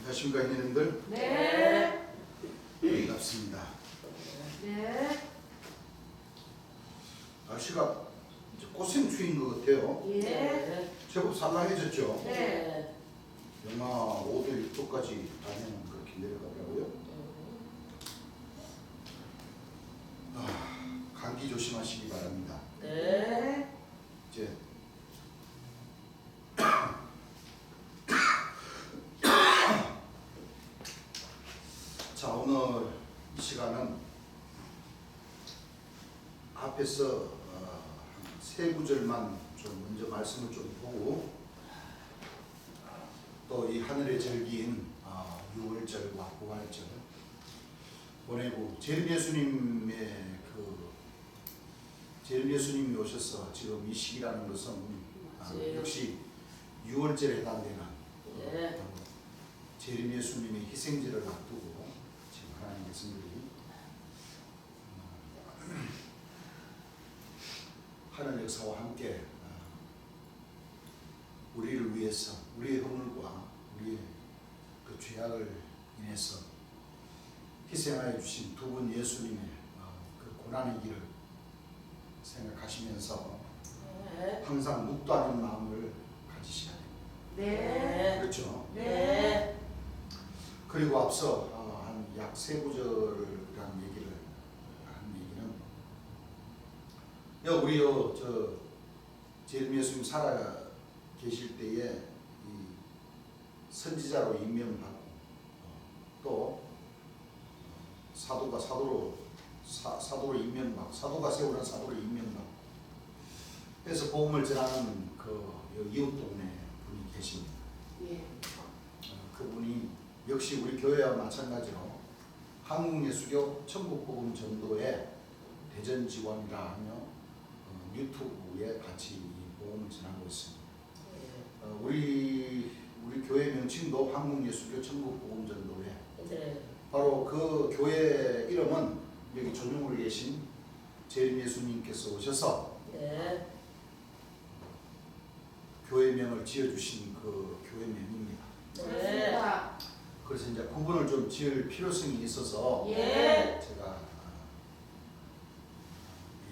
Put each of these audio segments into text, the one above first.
안녕하십니까 형님들? 네. 반갑습니다. 네. 날씨가 이제 꽃샘추위인 것 같아요. 예. 제법 산란해졌죠? 네. 영하 5도 6도까지 가면 그렇게 내려가더라고요. 감기 조심하시기 바랍니다. 네. 이제 자, 오늘 이 시간은 앞에서 세 구절만 좀 먼저 말씀을 좀 보고 또 이 하늘의 절기인 6월절과 부활절 보내고 재림 예수님이 오셔서 지금 이 시기라는 것은 역시 6월절에 해당되는 재림 예수님의 희생제를 앞두고 지금 하나님 말씀들이 하늘 역사와 함께 우리를 위해서 우리의 허물과 우리의 그 죄악을 인해서 희생하여 주신 두 분 예수님의 그 고난의 길을 생각하시면서 항상 묵도하는 마음을 가지셔야 됩니다. 네. 그렇죠? 네. 그리고 앞서 한 약 세 구절이라는 얘기를 한 얘기는 우리 저 재림 예수님 살아 계실 때에 이 선지자로 임명받고 또 사도가 사도로 임명받고 사도가 세우는 사도로 임명받고 그래서 복음을 전하는 그 이웃 동네 분이 계십니다. 예. 그분이 역시 우리 교회와 마찬가지로 한국예수교 천국복음 전도의 대전 지원이라 하며 유튜브에 같이 이 복음을 전하고 있습니다. 우리 교회 명칭도 한국예수교 천국복음 전도회. 바로 그 교회 이름은 여기 전용으로 계신 재림 예수님께서 오셔서 교회명을 지어주신 그 교회명입니다. 그래서 이제 구분을 좀 지을 필요성이 있어서 제가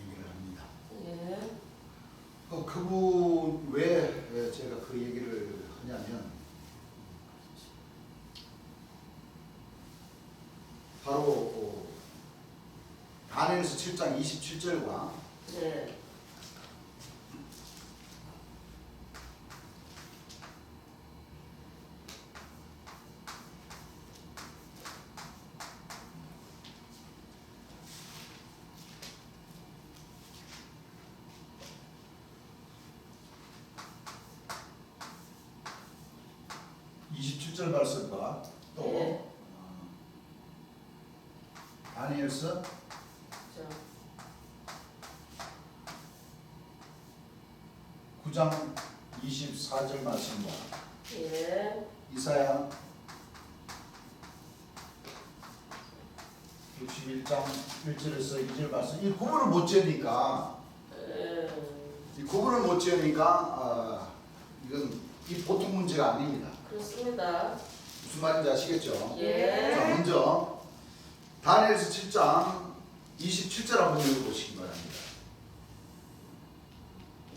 얘기를 합니다. 그분 왜 제가 그 얘기를 하냐면 바로 다니엘서 7장 27절과 27절 말씀과 또 다니엘서 9장 24절 말씀과 이사야 61장 1절에서 2절 말씀 이 구분을 못 지으니까 이건 이 보통 문제가 아닙니다. 그렇습니다. 무슨 말인지 아시겠죠? 자, 예. 먼저 다니엘서 7장 27절 한번 읽어보시기 바랍니다.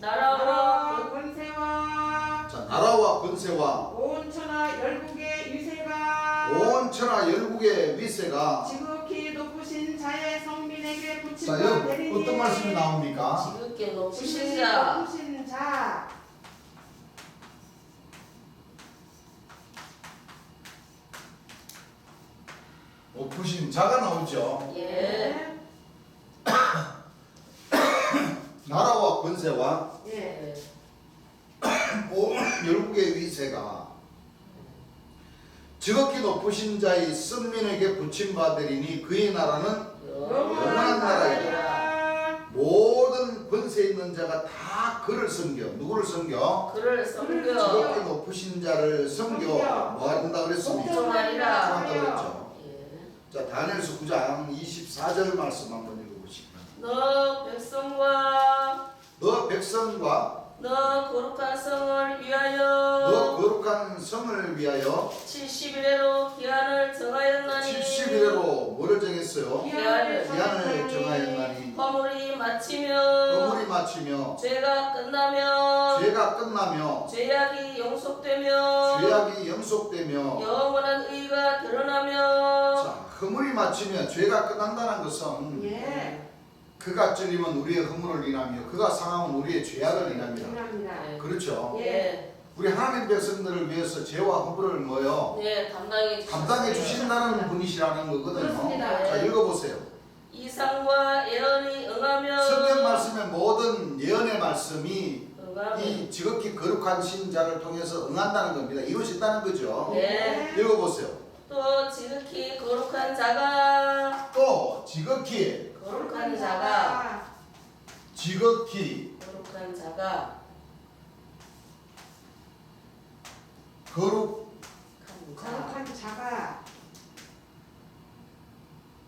나라와 권세와 자, 나라와 권세와 온 천하 열국의 위세가 온 천하 열국의 위세가 지극히 높으신 자의 성민에게 자, 붙임과 여기 내리니 어떤 말씀이 나옵니까? 지극히 높으신 지극히 자. 높으신 자 높으신 자가 나오죠. 나라와 권세와 온 열국의 위세가 지극히 높으신 자의 선민에게 붙임받으리니 그의 나라는 영원한 나라이다. 모든 권세 있는 자가 다 그를 섬겨. 누구를 섬겨? 그를 지극히 섬겨 높으신 자를 섬겨. 뭐 한다 그랬습니까? 복종하리라. 복종한다 그랬죠. 자, 다니엘서 9장 24절 말씀 한번 읽어보시기 바랍니다. 너 백성과 너 거룩한 성을 위하여 너 거룩한 성을 위하여 70일에로 기한을 정하였나니 70일에로 뭐를 정했어요? 기한을 기한을 정하였나니 허물이 마치며 허물이 마치며 죄가 끝나며 죄가 끝나며 죄악이 영속되며 죄악이 영속되며 영원한 의가 드러나며 자, 허물이 마치며 죄가 끝난다는 것은 예. 그가 찔리면 우리의 허물을 인하며 그가 상하면 우리의 죄악을 인합니다. 감사합니다. 네. 그렇죠? 예, 우리 하나님 백성들을 위해서 죄와 허물을 뭐요? 예, 감당해 주신다는 분이시라는 거거든요. 그렇습니다. 자, 읽어보세요. 이상과 예언이 응하며 성경 말씀의 모든 예언의 말씀이 응하며 이 지극히 거룩한 신자를 통해서 응한다는 겁니다. 이루어진다는 거죠. 예. 읽어보세요. 또 지극히 거룩한 자가 또 지극히 거룩한 자가 지극히 거룩한 자가 거룩한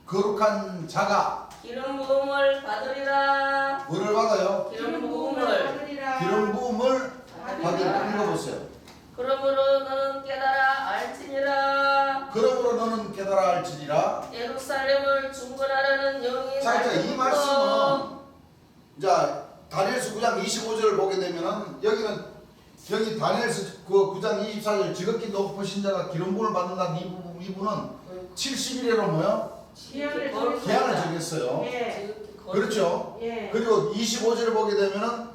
거룩한 자가 기름 부음을 받으리라. 뭐를 받아요? 기름 부음을 받으리라. 기름 부음을 받으리라. 받으라. 읽어보세요. 그러므로 너는 깨달아 알지니라. 그러므로 너는 깨달아 알지니라. 예루살렘을 중건하라는 영이 자, 이 날부터 말씀은 자 다니엘서 9장 25절을 보게 되면은 여기 다니엘서 그 9장 24절 지극히 높으신 자가 기름 부음을 받는다는 이 부분은 70일에로 뭐요? 기한을 기한을 정했어요. 예. 지극히 거룩- 그렇죠. 예. 그리고 25절을 보게 되면은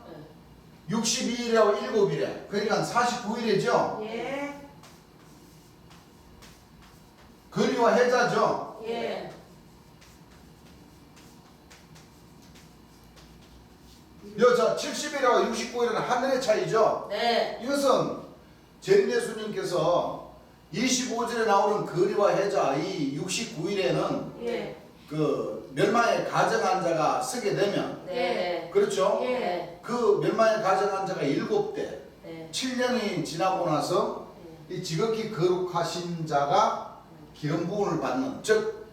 62일하고 7일에 그러니까 49일이죠. 예. 거리와 해자죠. 예. 여자 70일하고 69일은 하늘의 차이죠. 네. 이것은 전 예수님께서 25절에 나오는 거리와 해자 이 69일에는 예. 그 멸망의 가정한 자가 서게 되면 네. 그렇죠. 네. 그 멸망의 가정한 자가 7대 네. 7년이 지나고 나서 이 지극히 거룩하신 자가 기름 부음을 받는 즉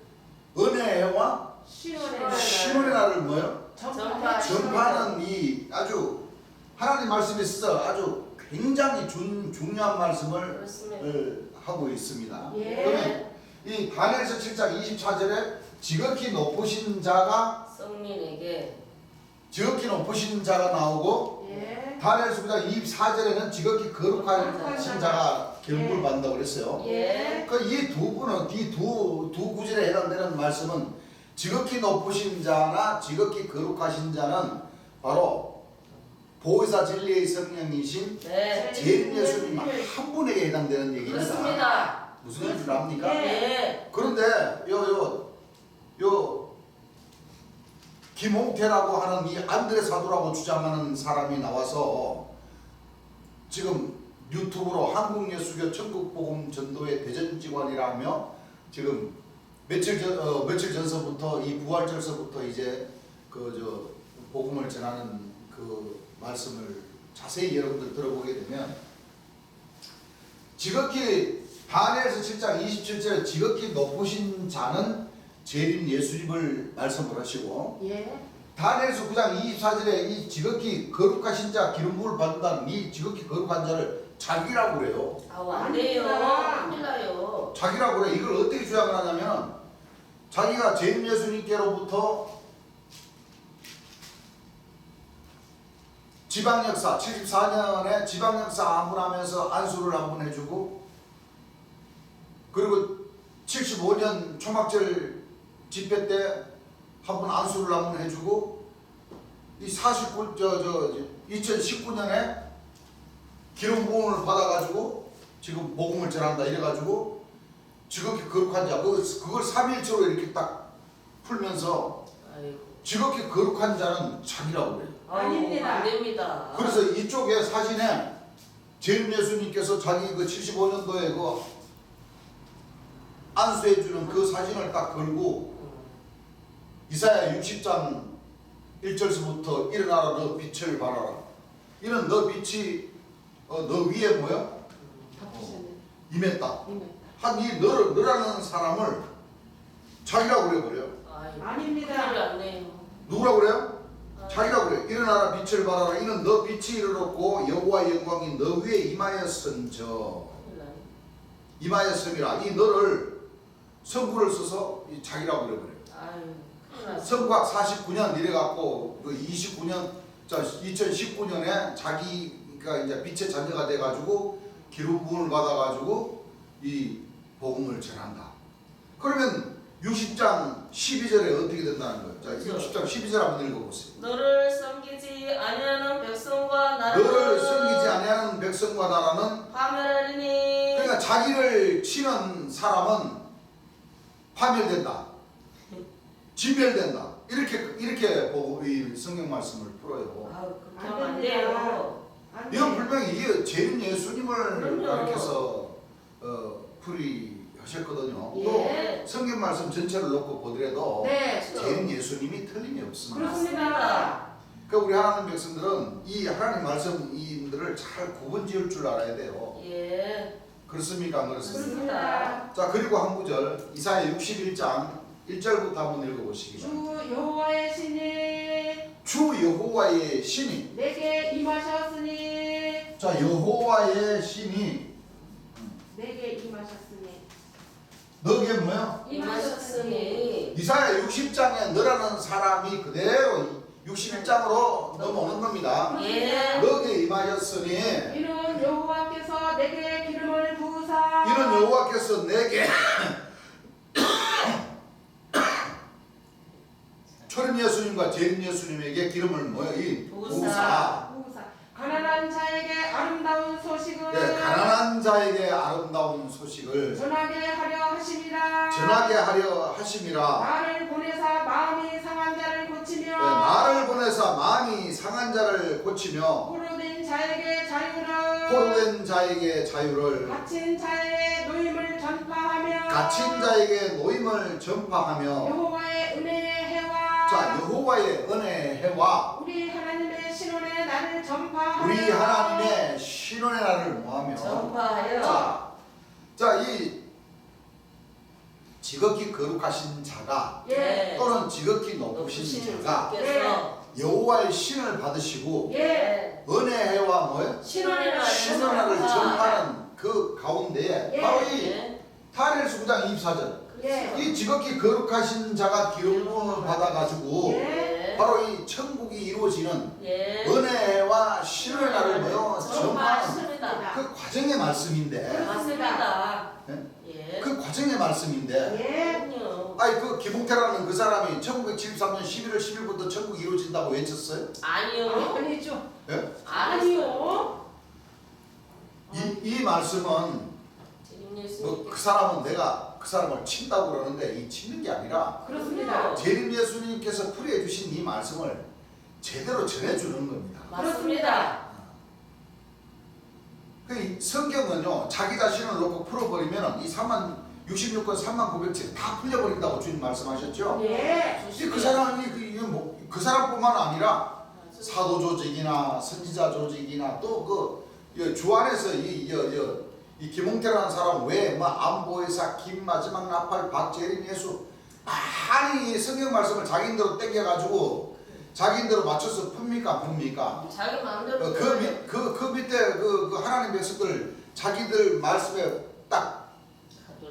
은혜의 해와 시원해. 신혼의 날을 뭐요? 전파하는 네. 이 아주 하나님 말씀에 있어서 아주 굉장히 중요한 말씀을 그렇습니다. 하고 있습니다. 예. 그러면 이 다니엘서 7장 24절에 지극히 높으신 자가 성민에게 지극히 높으신 자가 나오고 예. 다니엘서 9장 24절에는 지극히 거룩한 거룩한 신자가 기름을 예. 받는다고 그랬어요. 예. 그 이 두 분은 이 두 구절에 해당되는 말씀은 지극히 높으신 자나 지극히 거룩하신 자는 바로 보혜사 진리의 성령이신 네. 재림 예수님 한 분에게 해당되는 얘기입니다. 그렇습니다. 무슨 얘기인지 압니까? 예. 그런데 요 김홍태라고 하는 이 안드레 사도라고 주장하는 사람이 나와서 지금 유튜브로 한국예수교 천국복음 전도의 대전직원이라며 지금 며칠 전서부터 이 부활절서부터 이제 복음을 전하는 그 말씀을 자세히 여러분들 들어보게 되면 지극히 다니엘서 7장 27절에 지극히 높으신 자는 재림 예수님을 말씀을 하시고 예. 다니엘서 9장 24절에 이 지극히 거룩하신 자 기름 부음을 받는다는 이 지극히 거룩한 자를 자기라고 그래요. 아우 안 돼요. 큰일 나요. 자기라고 그래. 이걸 어떻게 주장을 하냐면 자기가 재림 예수님께로부터 지방역사 74년에 지방역사 안분하면서 안수를 한 번 해주고 그리고 75년 초막절 집회 때 한 번 안수를 한 번 해주고 이 2019년에 기름 부음을 받아가지고 지금 복음을 전한다 이래가지고 지극히 거룩한 자 그걸 3일초로 이렇게 딱 풀면서 아이고. 지극히 거룩한 자는 자기라고 그래요. 아닙니다. 안 됩니다. 그래서 이쪽에 사진에 재림 예수님께서 자기 그 75년도에 그 안수해주는 그 사진을 딱 걸고 이사야 60장 1절서부터 일어나라 너 빛을 발하라 이런 너 빛이 너 위에 뭐야? 임했다. 한 이 너라는 사람을 자기라고 그래버려요. 아이고. 아닙니다. 큰일 났네요. 누구라고 그래요? 아이고. 자기라고 그래. 일어나라 빛을 발하라. 이는 너 빛이 이르렀고 여호와의 영광이 너 위에 임하였은저. 임하였음이라. 이 너를 성구를 써서 이 자기라고 그래. 아유, 큰일 났어. 성곽 49년 이래갖고 그 29년, 자 2019년에 자기가 이제 빛의 자녀가 돼가지고 기름 부음을 받아가지고 이 복음을 전한다. 그러면 60장 12절에 어떻게 된다는 거예요? 자, 그렇죠. 60장 12절 한번 읽어보세요. 너를 섬기지 아니하는 백성과 나라는 너를 섬기지 아니하는 백성과 나라는, 파멸하리니. 그러니까 자기를 치는 사람은 파멸된다, 진멸된다. 이렇게 보고 이 성경 말씀을 풀어요. 아유, 그렇게 하면 안 돼요. 이건 분명히 이게 재림 예수님을 그럼요. 가리켜서 풀이하셨거든요. 예. 또 성경 말씀 전체를 놓고 보더라도 네. 재림 예수님이 틀림이 없습니다. 그렇습니다. 그러니까 우리 하나님 백성들은 이 하나님 말씀들을 잘 구분지을 줄 알아야 돼요. 예. 그렇습니까? 안 그렇습니까? 그렇습니다. 자, 그리고 한 구절 이사야 61장 1절부터 한번 읽어보시기 바랍니다. 주 여호와의 신이 주 여호와의 신이, 내게 임하셨으니 자 여호와의 신이 내게 임하셨으니 너게 뭐요? 임하셨으니. 이사야 60장에 너라는 사람이 그대로 61장으로 넘어오는 겁니다. 예. 너게 임하였으니 이는 여호와께서 내게 기름을 부으사 이는 여호와께서 내게 초림 예수님과 재림 예수님에게 기름을 뭐요? 이 부으사. 부으사 가난한 자에게 아름다운 소식을 네, 가난한 자에게 아름다운 소식을 전하게 하려 하심이라. 전하게 하려 하심이라. 나를 보내사 마음이 상한 자를 고치며 네, 나를 보내사 마음이 상한 자를 고치며 포로된 자에게 자유를 포로된 자에게 자유를, 갇힌 자의 노임을 전파하며 갇힌 자에게 노임을 전파하며. 여호와의 은혜의 해와 자, 여호와의 은혜의 해와 우리 하나님의 신원의 날을 전파하며 우리 하나님의 신원의 날을 뭐하며. 전파하여. 자, 이 지극히 거룩하신 자가 예. 또는 지극히 높으신 자가 께서 여호와의 신을 받으시고 예 은혜와 뭐예요? 신원이라 신원을 전파하는 그 가운데에 예. 바로 이 예. 다니엘서 9장 24절 예. 이 지극히 거룩하신 자가 기름을 받아가지고 예. 바로 이 천국이 이루어지는 예. 은혜와 신원의 날을 뭐요? 전파하는 전파하십니다. 그 과정의 말씀인데, 맞습니다. 예? 예. 그 과정의 말씀인데, 예. 그럼요. 아니 그 김홍태라는 그 사람이 1973년 11월 10일부터 천국이 이루어진다고 외쳤어요? 아니요. 아니죠. 예? 아니요. 이 말씀은 뭐 그 사람은 내가 그 사람을 친다고 그러는데 이 치는 게 아니라 그렇습니다. 재림 예수님께서 풀이해 주신 이 말씀을 제대로 전해주는 겁니다. 맞습니다. 그 성경은요 자기 자신을 놓고 풀어버리면 이 66권 3900책 다 풀려버린다고 주님 말씀하셨죠. 예. 그 사람이 그 사람뿐만 아니라 사도 조직이나 선지자 조직이나 또 그 주 안에서 이 김홍태라는 사람 외에 뭐 안보의사, 김마지막 나팔, 박재림 예수 많이 성경 말씀을 자기인대로 땡겨가지고 자기인대로 맞춰서 풉니까 풉니까? 자기 마음대로. 그 밑에 그 하나님 백성들 자기들 말씀에 딱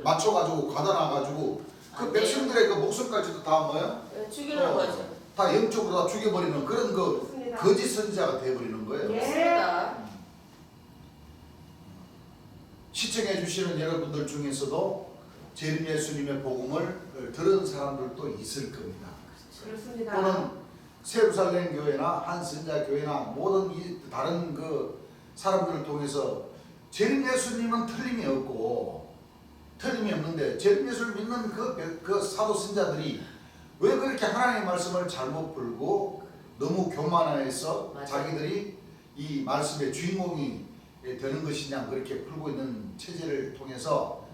맞춰가지고 가다놔가지고 그 백성들의 그 목숨까지도 다 뭐예요? 죽이는 거죠. 다 영적으로 다 죽여버리는 그런 그 그렇습니다. 거짓 선지자가 되어버리는 거예요. 예. 맞습니다. 시청해 주시는 여러분들 중에서도 재림 예수님의 복음을 들은 사람들도 있을 겁니다. 그렇습니다. 또는 세루살렘 교회나 한선자 교회나 모든 이 다른 그 사람들을 통해서 재림 예수님은 틀림이 없고 틀림이 없는데 재림 예수를 믿는 그 사도 선자들이 왜 그렇게 하나님의 말씀을 잘못 풀고 너무 교만해서 맞아요. 자기들이 이 말씀의 주인공이 되는 것이냐 그렇게 풀고 있는 체제를 통해서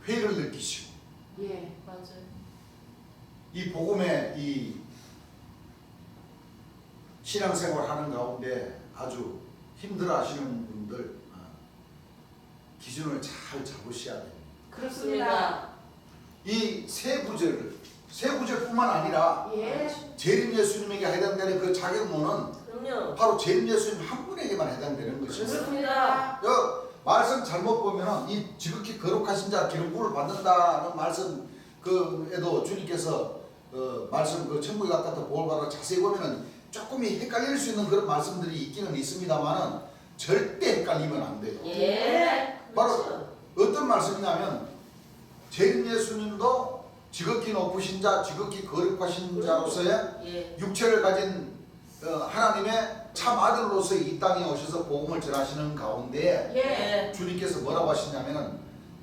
회의를 느끼시고 예. 맞아요. 이 복음의 이 신앙생활 하는 가운데 아주 힘들어 하시는 분들 기준을 잘 잡으셔야 됩니다. 그렇습니다. 이 세 구절을 세 구절뿐만 아니라 예. 재림 예수님에게 해당되는 그 자격문은 그럼요. 바로 재림 예수님 한 분에게만 해당되는 것입니다. 그렇습니다. 말씀 잘못 보면은 이 지극히 거룩하신 자 기름 부음을 받는다는 말씀 그에도 주님께서 말씀 그 천국에 갔다 복을 받아 자세히 보면은 조금이 헷갈릴 수 있는 그런 말씀들이 있기는 있습니다만은 절대 헷갈리면 안 돼요. 예. 바로 그렇죠. 어떤 말씀이냐면 재림 예수님도 지극히 높으신 자, 지극히 거룩하신 자로서의 예. 육체를 가진 하나님의 참 아들로서 이 땅에 오셔서 복음을 전하시는 가운데 예. 주님께서 뭐라고 하시냐면은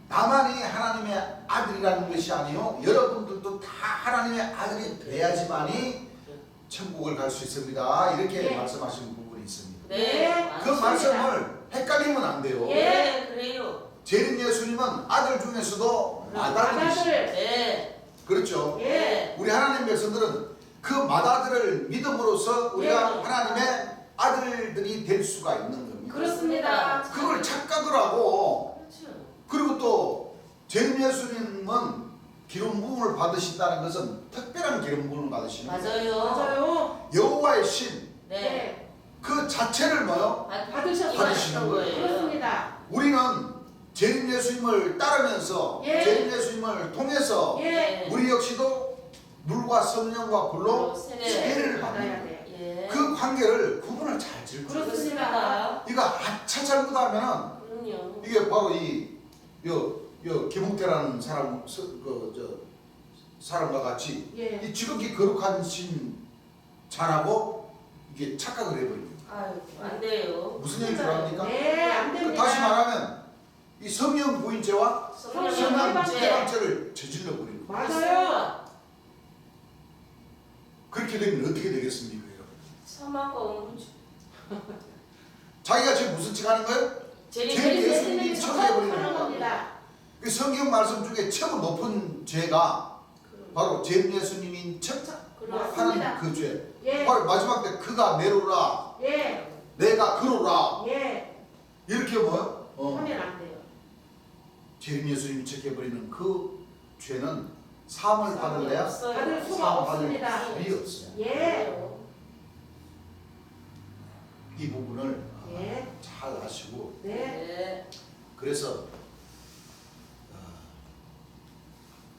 나만이 하나님의 아들이라는 것이 아니요 여러분들도 다 하나님의 아들이 돼야지만이 천국을 갈 수 있습니다. 이렇게 예. 말씀하시는 부분이 있습니다. 네. 그 맞습니다. 말씀을 헷갈리면 안 돼요. 예. 그래요. 재림 예수님은 아들 중에서도 맏아들이시죠. 아들. 예. 그렇죠. 예. 우리 하나님 백성들은 그 맏아들을 믿음으로써 우리가 예. 하나님의 아들들이 될 수가 있는 겁니다. 그렇습니다. 그걸 착각을 하고 그렇죠. 그리고 또 재림 예수님은 기름 부음을 받으신다는 것은 특별한 기름 부음을 받으시는 거예요. 맞아요. 맞아요. 여호와의 신 네. 그 자체를 뭐요? 받으셨어요. 받으시는 거예요. 그렇습니다. 우리는 재림 예수님을 따르면서 예. 재림 예수님을 통해서 예. 우리 역시도 물과 성령과 불로 세례. 세례를 받아야 받는 돼요. 예. 그 관계를 구분을 잘 지을 거예요. 그렇습니다. 이거 아차 잘못하면은 그럼요. 이게 바로 요 김웅태라는 사람 사람과 같이 예. 이 지극히 거룩한 신 자라고 이게 착각을 해버립니다. 아유, 안 돼요. 무슨 얘기 줄 압니까? 네, 안 그 됩니다. 다시 말하면 이 성령 부인죄와 성령 성령 해방죄. 해방죄를 저질러 버리는 거예요. 맞아요. 그렇게 되면 어떻게 되겠습니까, 여러분? 사망과 온구주. 자기가 지금 무슨 책 하는 거예요? 재림 재림 예수님 예수님이 처음 처리해버리는 하는 거예요. 겁니다. 그 성경 말씀 중에 최고 높은 죄가 바로 재림 예수님인 척 맞습니다. 하는 그 죄. 예. 바로 마지막 때 그가 내로라, 예. 내가 그로라 예. 이렇게 뭐요? 하면 안 돼요. 재림 예수님이 척해버리는 그 죄는 사함을 받을래야 받을 수가 사함 받을 없습니다. 길이 없어요. 예. 이 부분을 예. 잘 아시고 네. 네. 그래서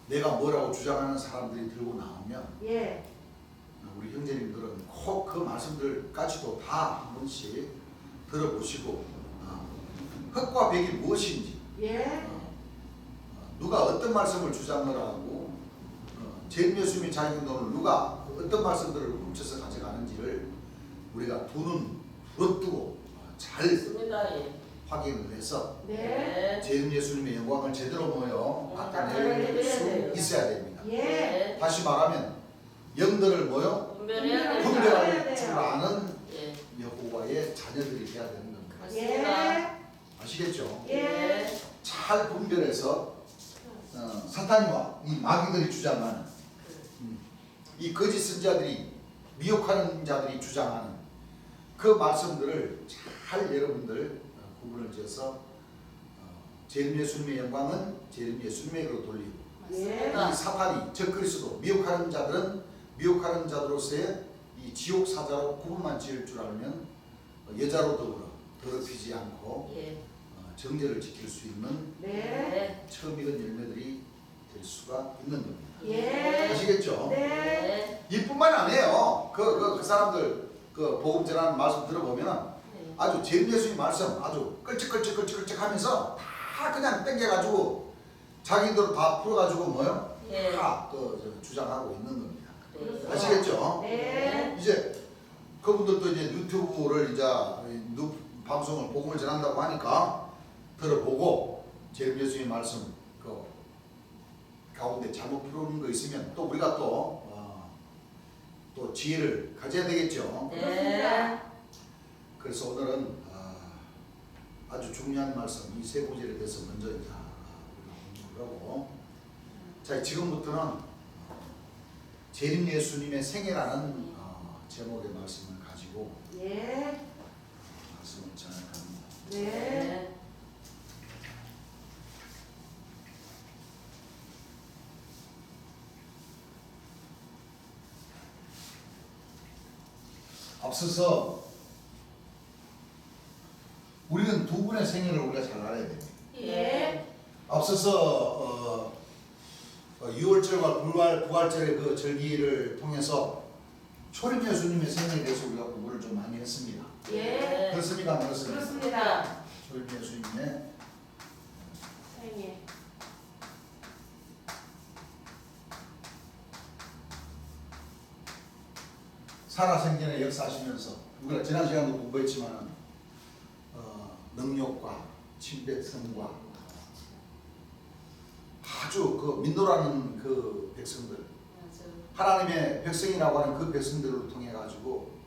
내가 뭐라고 주장하는 사람들이 들고 나오면 예. 우리 형제님들은 꼭 그 말씀들까지도 다 한 번씩 들어보시고 흑과 백이 무엇인지 예. 누가 어떤 말씀을 주장을 하고 재림 예수님의 자기론을 누가 어떤 말씀들을 훔쳐서 가져가는지를 우리가 두 눈 부릅뜨고 잘 맞습니다. 예. 확인을 해서 네. 재림 예수님의 영광을 제대로 모여 나타낼 나타내야 수 돼요. 있어야 됩니다. 예. 네. 다시 말하면 영들을 모여 분별해야 돼요. 분별할 줄 아는 예. 여호와의 자녀들이 되어야 되는 겁니다. 예. 아시겠죠? 예. 잘 분별해서 사탄과 이 마귀들이 주장하는 이 거짓 선자들이 미혹하는 자들이 주장하는 그 말씀들을 잘 여러분들 구분을 지어서 재림 예수님의 영광은 재림 예수님에게로 돌리고 예. 이 사탄이 적 그리스도 미혹하는 자들은 미혹하는 자들로서의 이 지옥 사자로 구분만 지을 줄 알면 여자로 더불어 더럽히지 않고 예. 정죄를 지킬 수 있는 네. 네. 처음 익은 열매들이 될 수가 있는 겁니다. 예. 아시겠죠? 네. 네. 이뿐만이 아니에요. 그 사람들 그 복음 전하는 말씀 들어보면 네. 아주 재림 예수님 말씀 아주 끌적끌적끌적끌적 하면서 다 그냥 땡겨가지고 자기들 다 풀어가지고 뭐요? 예. 다 주장하고 있는 겁니다. 네. 아시겠죠? 네. 이제 그분들도 이제 유튜브를 이제 방송을 복음을 전한다고 하니까 들어보고 재림 예수님 말씀 그 가운데 잘못 풀어놓은 거 있으면 또 우리가 또 지혜를 가져야 되겠죠. 네. 그래서 오늘은 아주 중요한 말씀 이 세 구절에 대해서 먼저 이제 우리가 공부하고 자 지금부터는 재림 예수님의 생애라는 제목의 말씀을 가지고 예. 말씀을 전할합니다. 네. 네. 앞서서 우리는 두 분의 생일을 우리가 잘 알아야 됩니다. 예. 앞서서 6월절과 부활절의 그 절기를 통해서 초림 예수님의 생일에 대해서 우리가 공부를 좀 많이 했습니다. 예. 그렇습니까? 안 그렇습니까? 그렇습니다. 초림 예수님의 생일. 살아생전에 역사하시면서 우리가 지난 시간도 공부했지만 능력과 친백성과 아주 그 민노라는 그 백성들, 맞아. 하나님의 백성이라고 하는 그 백성들을 통해 가지고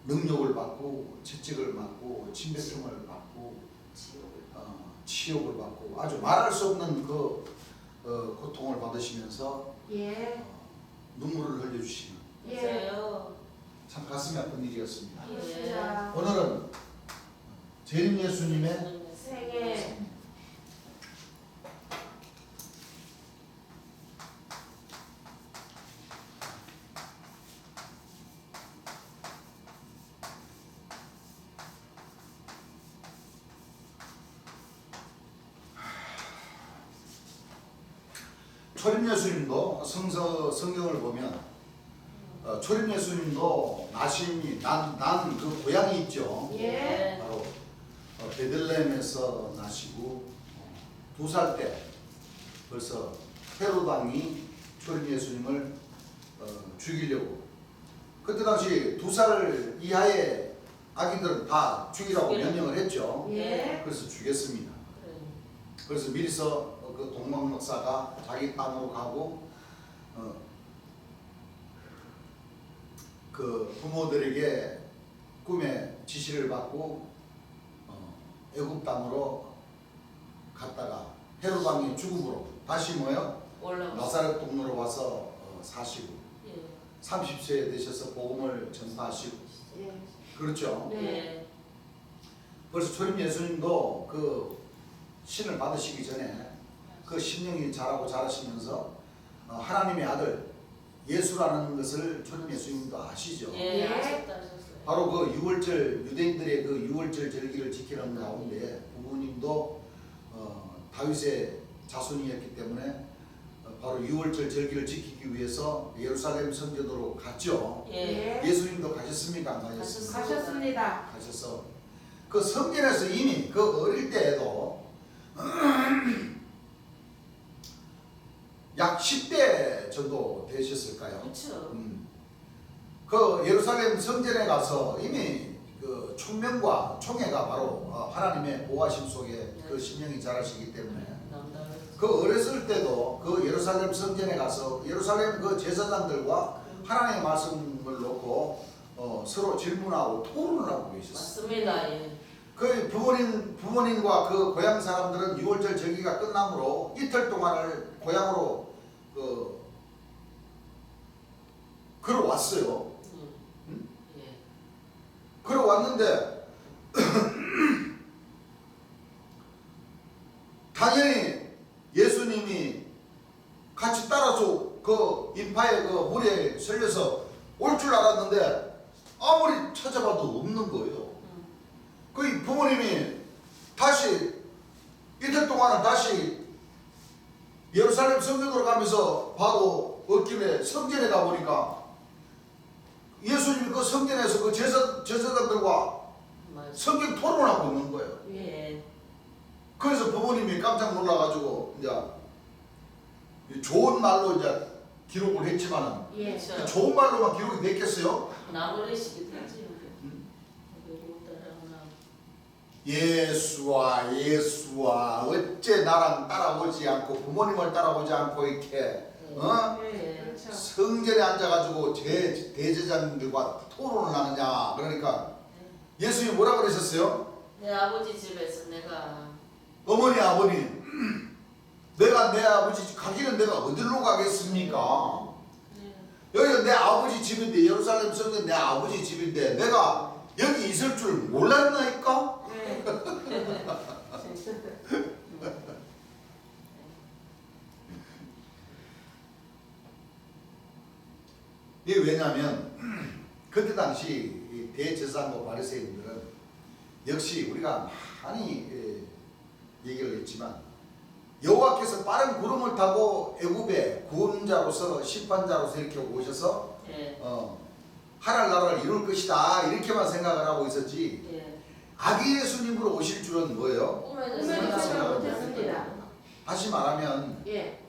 능력을 받고 채찍을 맞고 친백성을 받고 치욕을 받고 아주 말할 수 없는 그 고통을 받으시면서 예. 눈물을 흘려주시는 예. 맞아요. 참 가슴이 아픈 일이었습니다. 그렇습니다. 오늘은 재림 예수님의 생일. 생일. 초림 예수님도 성경을 보면 초림 예수님도 나심이 난 그 고향이 있죠. 예. 바로 베들레헴에서 나시고 2살 때 벌써 헤롯 왕이 초림 예수님을 죽이려고, 그때 당시 2살 이하의 아기들은 다 죽이라고 명령을 했죠. 예. 그래서 죽였습니다. 그래. 그래서 미리서 그 동방 목사가 자기 땅으로 가고 그 부모들에게 꿈의 지시를 받고 애굽 땅으로 갔다가 헤롯 왕의 죽음으로 다시 뭐요? 올라가. 나사렛 동로로 와서 사시고 예. 30세에 되셔서 복음을 전파하시고 예. 그렇죠. 예. 벌써 초림 예수님도 그 신을 받으시기 전에 그 심령이 자라고 자라시면서 하나님의 아들 예수라는 것을 초림 예수님도 아시죠. 예. 예. 아셨다 하셨어요. 바로 그 6월절 유대인들의 그 6월절 절기를 지키는 가운데 부모님도 다윗의 자손이었기 때문에 바로 6월절 절기를 지키기 위해서 예루살렘 성전으로 갔죠. 예. 예수님도 가셨습니까? 안 가셨습니까? 가셨습니다. 가셔서 그 성전에서 이미 그 어릴 때에도 약 10대 정도 되셨을까요? 그렇죠. 그 예루살렘 성전에 가서 이미 그 총명과 총애가 바로 하나님의 보호하심 속에 그 심령이 자라시기 때문에 그 어렸을 때도 그 예루살렘 성전에 가서 예루살렘 그 제사장들과 하나님의 말씀을 놓고 서로 질문하고 토론을 하고 계셨어요. 맞습니다. 예. 그 부모님과 그 고향 사람들은 6월절 절기가 끝나므로 이틀 동안을 고향으로 걸어왔어요. 예. 걸어왔는데 당연히 예수님이 같이 따라서 그 인파의 그 무리에 설려서 올 줄 알았는데 아무리 찾아봐도 없는 거예요. 그 부모님이 다시 이틀 동안은 다시 예루살렘 성전으로 가면서 바로 어김에 성전에 가보니까 예수님이 그 성전에서 그 제사장들과 맞아. 성경 토론하고 있는 거예요. 예. 그래서 부모님이 깜짝 놀라가지고 이제 좋은 말로 이제 기록을 했지만은 예. 그렇죠. 좋은 말로만 기록이 됐겠어요? 나무래시기도 하지. 예수와 예수와 어째 나랑 따라오지 않고 부모님을 따라오지 않고 이렇게 예. 그렇죠. 성전에 앉아가지고 대제사장들과 토론을 하느냐. 그러니까 예수님이 뭐라 그러셨어요? 내 아버지 집에서 내가 어머니 아버님 내가 내 아버지 집 가기는 내가 어디로 가겠습니까? 여기가 내 아버지 집인데 예루살렘 성전 내 아버지 집인데 내가 여기 있을 줄 몰랐나이까? 네. 이게 왜냐하면 그때 당시 이 대제사장과 바리새인들은 역시 우리가 많이 얘기를 했지만 여호와께서 빠른 구름을 타고 애굽의 구원자로서 심판자로서 이렇게 오셔서 예. 하늘 나라를 이룰 것이다 이렇게만 생각을 하고 있었지 예. 아기 예수님으로 오실 줄은 뭐예요? 꿈에도 꿈에도 생각 생각 못했습니다. 다시 말하면 예.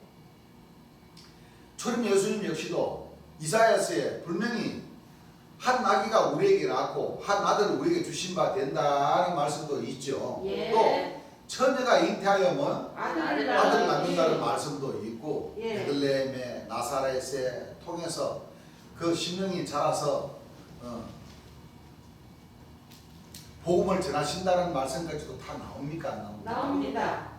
초림 예수님 역시도 이사야서에 분명히 한 아기가 우리에게 낳고 한 아들을 우리에게 주신 바 된다는 말씀도 있죠. 예. 또 처녀가 잉태하여 뭐 아들을 아들을 낳아. 낳는다는 예. 말씀도 있고 예. 베들레헴의 나사렛에 통해서 그 심령이 자라서 복음을 전하신다는 말씀까지도 다 나옵니까? 안 나옵니까? 나옵니다.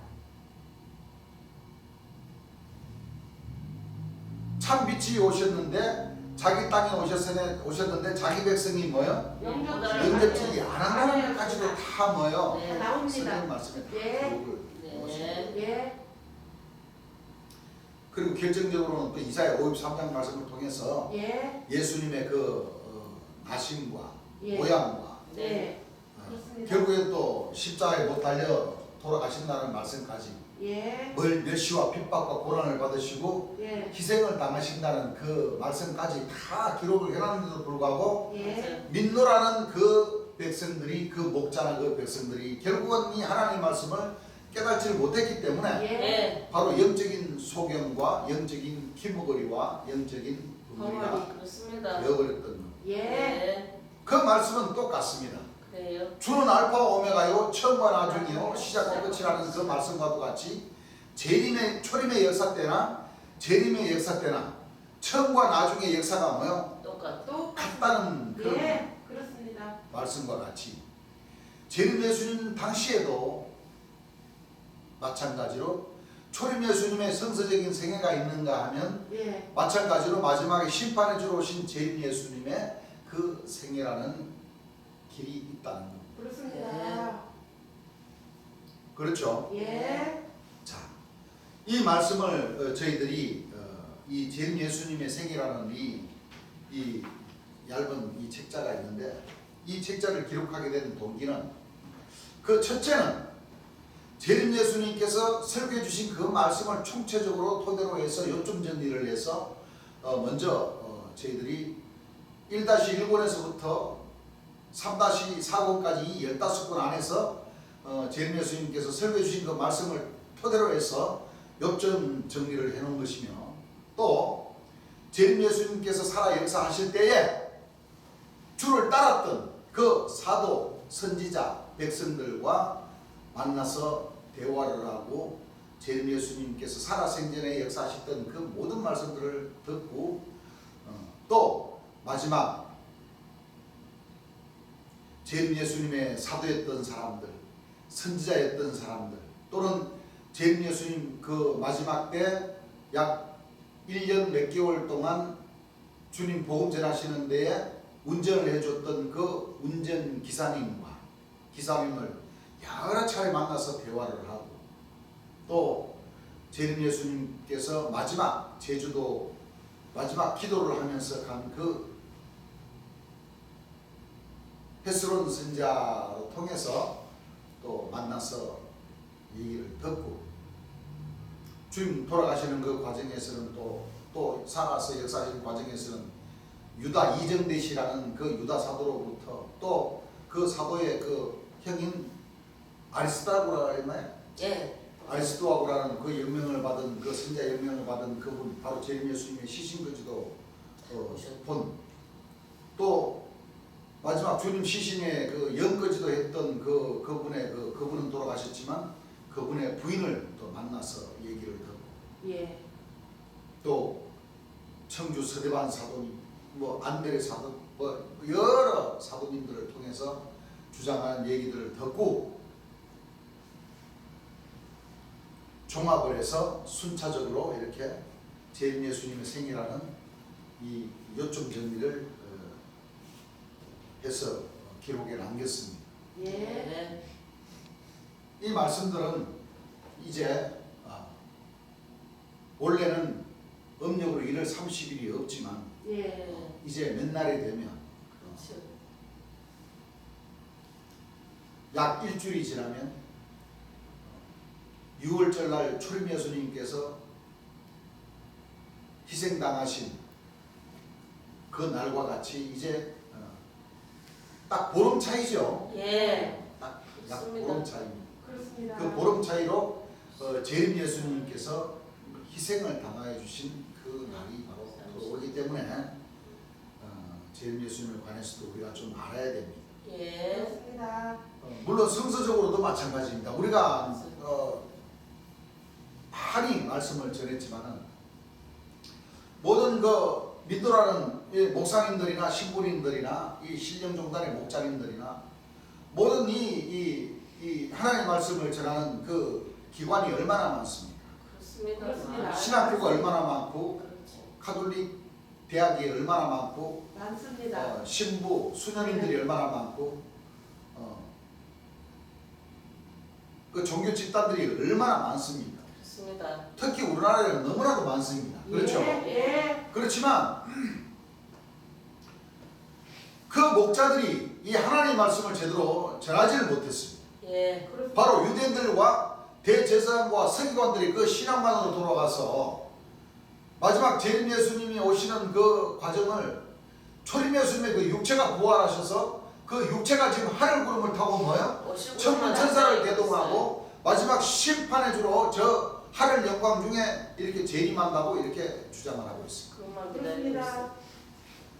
참 빛이 오셨는데 자기 땅에 오셨는데 자기 백성이 뭐요? 영접지 안 한다는 것까지도 다 뭐요? 네. 다 나옵니다. 성경 말씀에 다 예. 기록을 네. 예. 그리고 결정적으로는 또 이사야 53장 말씀을 통해서 예. 예수님의 그 나심과 예. 모양과 네. 그렇습니다. 결국에 또 십자가에 못 달려 돌아가신다는 말씀까지 예. 멸시와 핍박과 고난을 받으시고 예. 희생을 당하신다는 그 말씀까지 다 기록을 해놨는데도 불구하고 예. 민노라는 그 백성들이 그 목자나 그 백성들이 결국은 이 하나님의 말씀을 깨닫지를 못했기 때문에 예. 바로 영적인 소경과 영적인 키무거리와 영적인 붕어리가 그렇습니다. 되어버렸던 것. 예. 네. 그 말씀은 똑같습니다. 그래요. 주는 알파와 오메가요 처음과 나중이요 시작과 끝이라는 그 말씀과도 같이 초림의 역사 때나 재림의 역사 때나 처음과 나중의 역사가 뭐요? 똑같. 같다는 그런 예. 그렇습니다. 말씀과 같이 재림 예수님 당시에도 마찬가지로 초림 예수님의 성서적인 생애가 있는가 하면 예. 마찬가지로 마지막에 심판해 주러 오신 재림 예수님의 그 생애라는 길이 있다는 겁니다. 그렇습니다. 그렇죠? 예. 자, 이 말씀을 저희들이 이 재림 예수님의 생애라는 이 얇은 이 책자가 있는데 이 책자를 기록하게 된 동기는 그 첫째는 재림 예수님께서 설교해 주신 그 말씀을 총체적으로 토대로 해서 요점 정리를 해서 먼저 저희들이 1-1권에서부터 3-4권까지 이 15권 안에서 재림 예수님께서 설교해 주신 그 말씀을 토대로 해서 요점 정리를 해놓은 것이며 또 재림 예수님께서 살아 역사하실 때에 주를 따랐던 그 사도, 선지자, 백성들과 만나서 대화를 하고 재림 예수님께서 살아생전에 역사하셨던 그 모든 말씀들을 듣고 또 마지막 재림 예수님의 사도였던 사람들, 선지자였던 사람들 또는 재림 예수님 그 마지막 때 약 1년 몇 개월 동안 주님 복음 전하시는 데에 운전을 해줬던 그 운전 기사님과 기사님을 여러 차례 만나서 대화를 하고 또 재림 예수님께서 마지막 제주도 마지막 기도를 하면서 간 그 헤스론 선자로 통해서 또 만나서 얘기를 듣고 주님 돌아가시는 그 과정에서는 또 살아서 역사하시는 과정에서는 유다 이정대시라는 그 유다 사도로부터 또 그 사도의 그 형인 아리스도아고라 했나요? 예. 아리스도아고라는 그 영명을 받은 그 선자 영명을 받은 그분 바로 재림 예수님의 시신거지도 본 또 마지막 주님 시신의 그 영거지도 했던 그분은 돌아가셨지만 그분의 부인을 또 만나서 얘기를 듣고 예. 또 청주 서대반 사도님 뭐 안대레 사도 뭐 여러 사도님들을 통해서 주장하는 얘기들을 듣고 종합을 해서 순차적으로 이렇게 재림 예수님의 생이라는 이 요점 정리를 해서 기록에 남겼습니다. 예. 네. 이 말씀들은 이제 원래는 음력으로 1월 30일이 없지만 예. 이제 몇 날이 되면 약 일주일이 지나면 6월절 날 초림 예수님께서 희생당하신 그 날과 같이 이제 딱 보름 차이죠. 예. 딱 약 좋습니다. 보름 차이입니다. 그렇습니다. 그 보름 차이로 재림 예수님께서 희생을 당하여 주신 그 날이 바로 들어오기 때문에 재림 예수님에 관해서도 우리가 좀 알아야 됩니다. 예. 그렇습니다. 물론 성서적으로도 마찬가지입니다. 우리가 많이 말씀을 전했지만은 모든 그 믿노라는 이 목사님들이나 신부님들이나 이 신령종단의 목자님들이나 모든 이 하나님의 말씀을 전하는 그 기관이 얼마나 많습니까? 그렇습니다. 그렇습니다. 신학교가 얼마나 많고 그렇죠. 카톨릭 대학이 얼마나 많고 많습니다. 신부 수녀님들이 얼마나 많고 그 종교 집단들이 얼마나 많습니까? 그렇습니다. 특히 우리나라에는 너무나도 많습니다. 그렇죠? 예. 그렇지만 그 목자들이 이 하나님의 말씀을 제대로 전하지를 못했습니다. 예. 그렇습니다. 바로 유대인들과 대제사장과 서기관들이 그 신앙만으로 돌아가서 마지막 재림 예수님이 오시는 그 과정을 초림 예수님의 그 육체가 부활하셔서 그 육체가 지금 하늘 구름을 타고 뭐요? 천군 천사를 대동하고 마지막 심판의 주로 저 하늘 영광 중에 이렇게 재림한다고 이렇게 주장을 하고 있습니다. 그것만 기다리고 그렇습니다. 있어.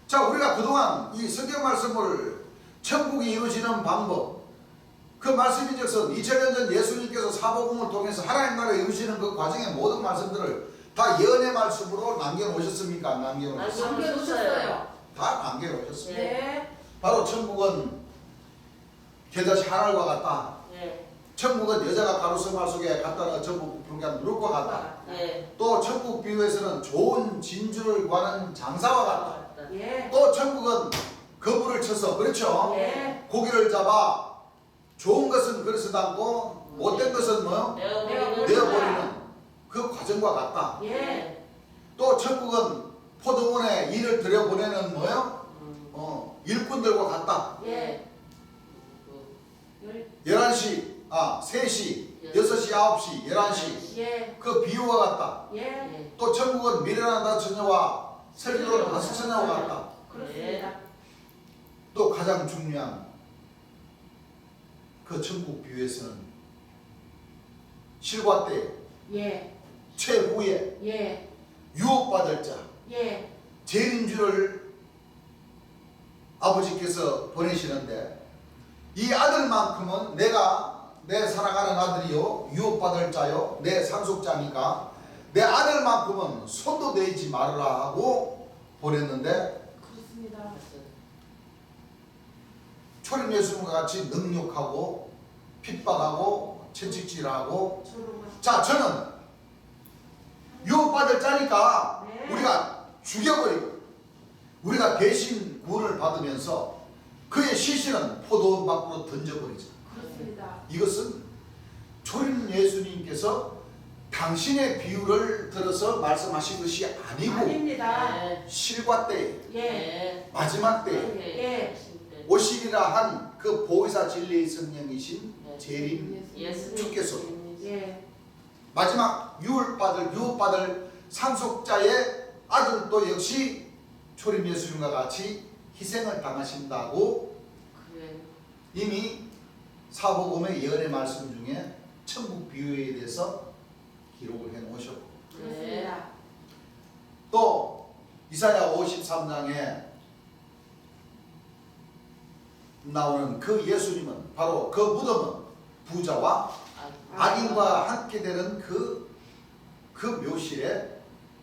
자, 우리가 그동안 이 성경 말씀을 천국이 이루어지는 방법, 그 말씀인즉슨 2000년 전 예수님께서 사복음을 통해서 하나님 나라에 이루어지는 그 과정의 모든 말씀들을 다 예언의 말씀으로 남겨놓으셨습니까? 안 남겨놓으셨습니까? 남겨놓으셨어요. 다 남겨놓으셨습니다. 예. 바로 천국은 겨자씨 하늘과 같다. 예. 천국은 여자가 가로수말 속에 갖다가 전부 부르게 누룩과 같다. 예. 또 천국 비유에서는 좋은 진주를 구하는 장사와 같다. 예. 또 천국은 거부를 쳐서 그렇죠. 예. 고기를 잡아 좋은 것은 그릇에 담고 못된 것은 뭐 내어버리는 내어버리는 그 과정과 같다. 예. 또 천국은 포도원에 일을 들여보내는 뭐요? 일꾼들과 같다. 예. 11시, 3시, 6시, 9시, 11시 예. 그 비유와 같다. 예. 예. 또 천국은 미련한 다처녀와 슬기로운 다섯처녀와 같다. 그렇습니다. 또 가장 중요한 그 천국 비유에서는 실과 때 예. 최후에 예. 유혹받을 자 예. 재림주를 아버지께서 보내시는데 이 아들만큼은 내가 내 사랑하는 아들이요 유혹받을 자요 내 상속자니까 내 아들만큼은 손도 내지 말으라 하고 보냈는데 그렇습니다. 초림 예수님과 같이 능욕하고 핍박하고 채찍질하고 자 저는 유혹받을 자니까 네. 우리가 죽여버리고 우리가 대신 구원을 받으면서 그의 시신은 포도원 밖으로 던져버리자. 그렇습니다. 이것은 초림 예수님께서 당신의 비유를 들어서 말씀하신 것이 아니고 아닙니다. 예. 실과 때 예. 예. 마지막 때 예. 오시리라 한 그 보혜사 진리의 성령이신 네. 재림 예수님. 주께서 예. 마지막 유혹받을 상속자의 아들도 역시 초림 예수님과 같이 희생을 당하신다고 그래. 이미 사복음의 예언의 말씀 중에 천국 비유에 대해서 기록을 해 놓으셨고 그렇습니다. 또 이사야 53장에 나오는 그 예수님은 바로 그 무덤은 부자와 악인과 함께 되는 그 묘실에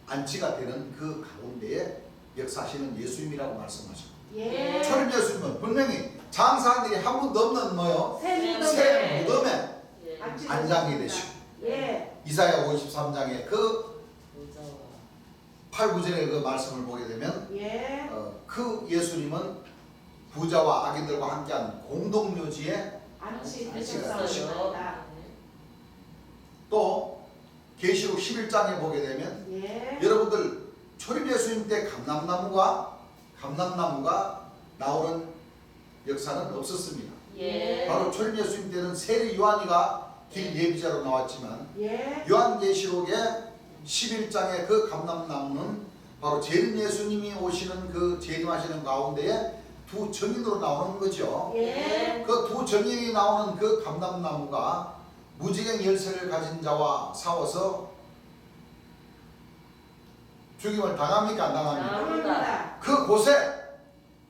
안치가 되는 그 가운데에 역사하시는 예수님이라고 말씀하셨고 예. 초림 예수님은 분명히 장사한 일이 한 번도 없는 뭐요? 새 새 무덤에 무덤에 예. 안장이 되시고 예. 이사야 53장에 그 부자와 8, 9절의 그 말씀을 보게 되면 예. 그 예수님은 부자와 악인들과 함께한 공동묘지에 안치되셨습니다. 또 계시록 11장에 보게 되면 예. 여러분들 초림 예수님 때 감람나무가 나오는 역사는 없었습니다. 예. 바로 초림 예수님 때는 세례 요한이가 길 예비자로 나왔지만 예. 요한계시록의 11장의 그 감람나무는 바로 재림 예수님이 오시는 그 재림하시는 가운데에 두 증인으로 나오는 거죠. 예. 그 두 증인이 나오는 그 감람나무가 무지갱 열쇠를 가진 자와 싸워서 죽임을 당합니까 안 당합니까? 당합니다. 그곳에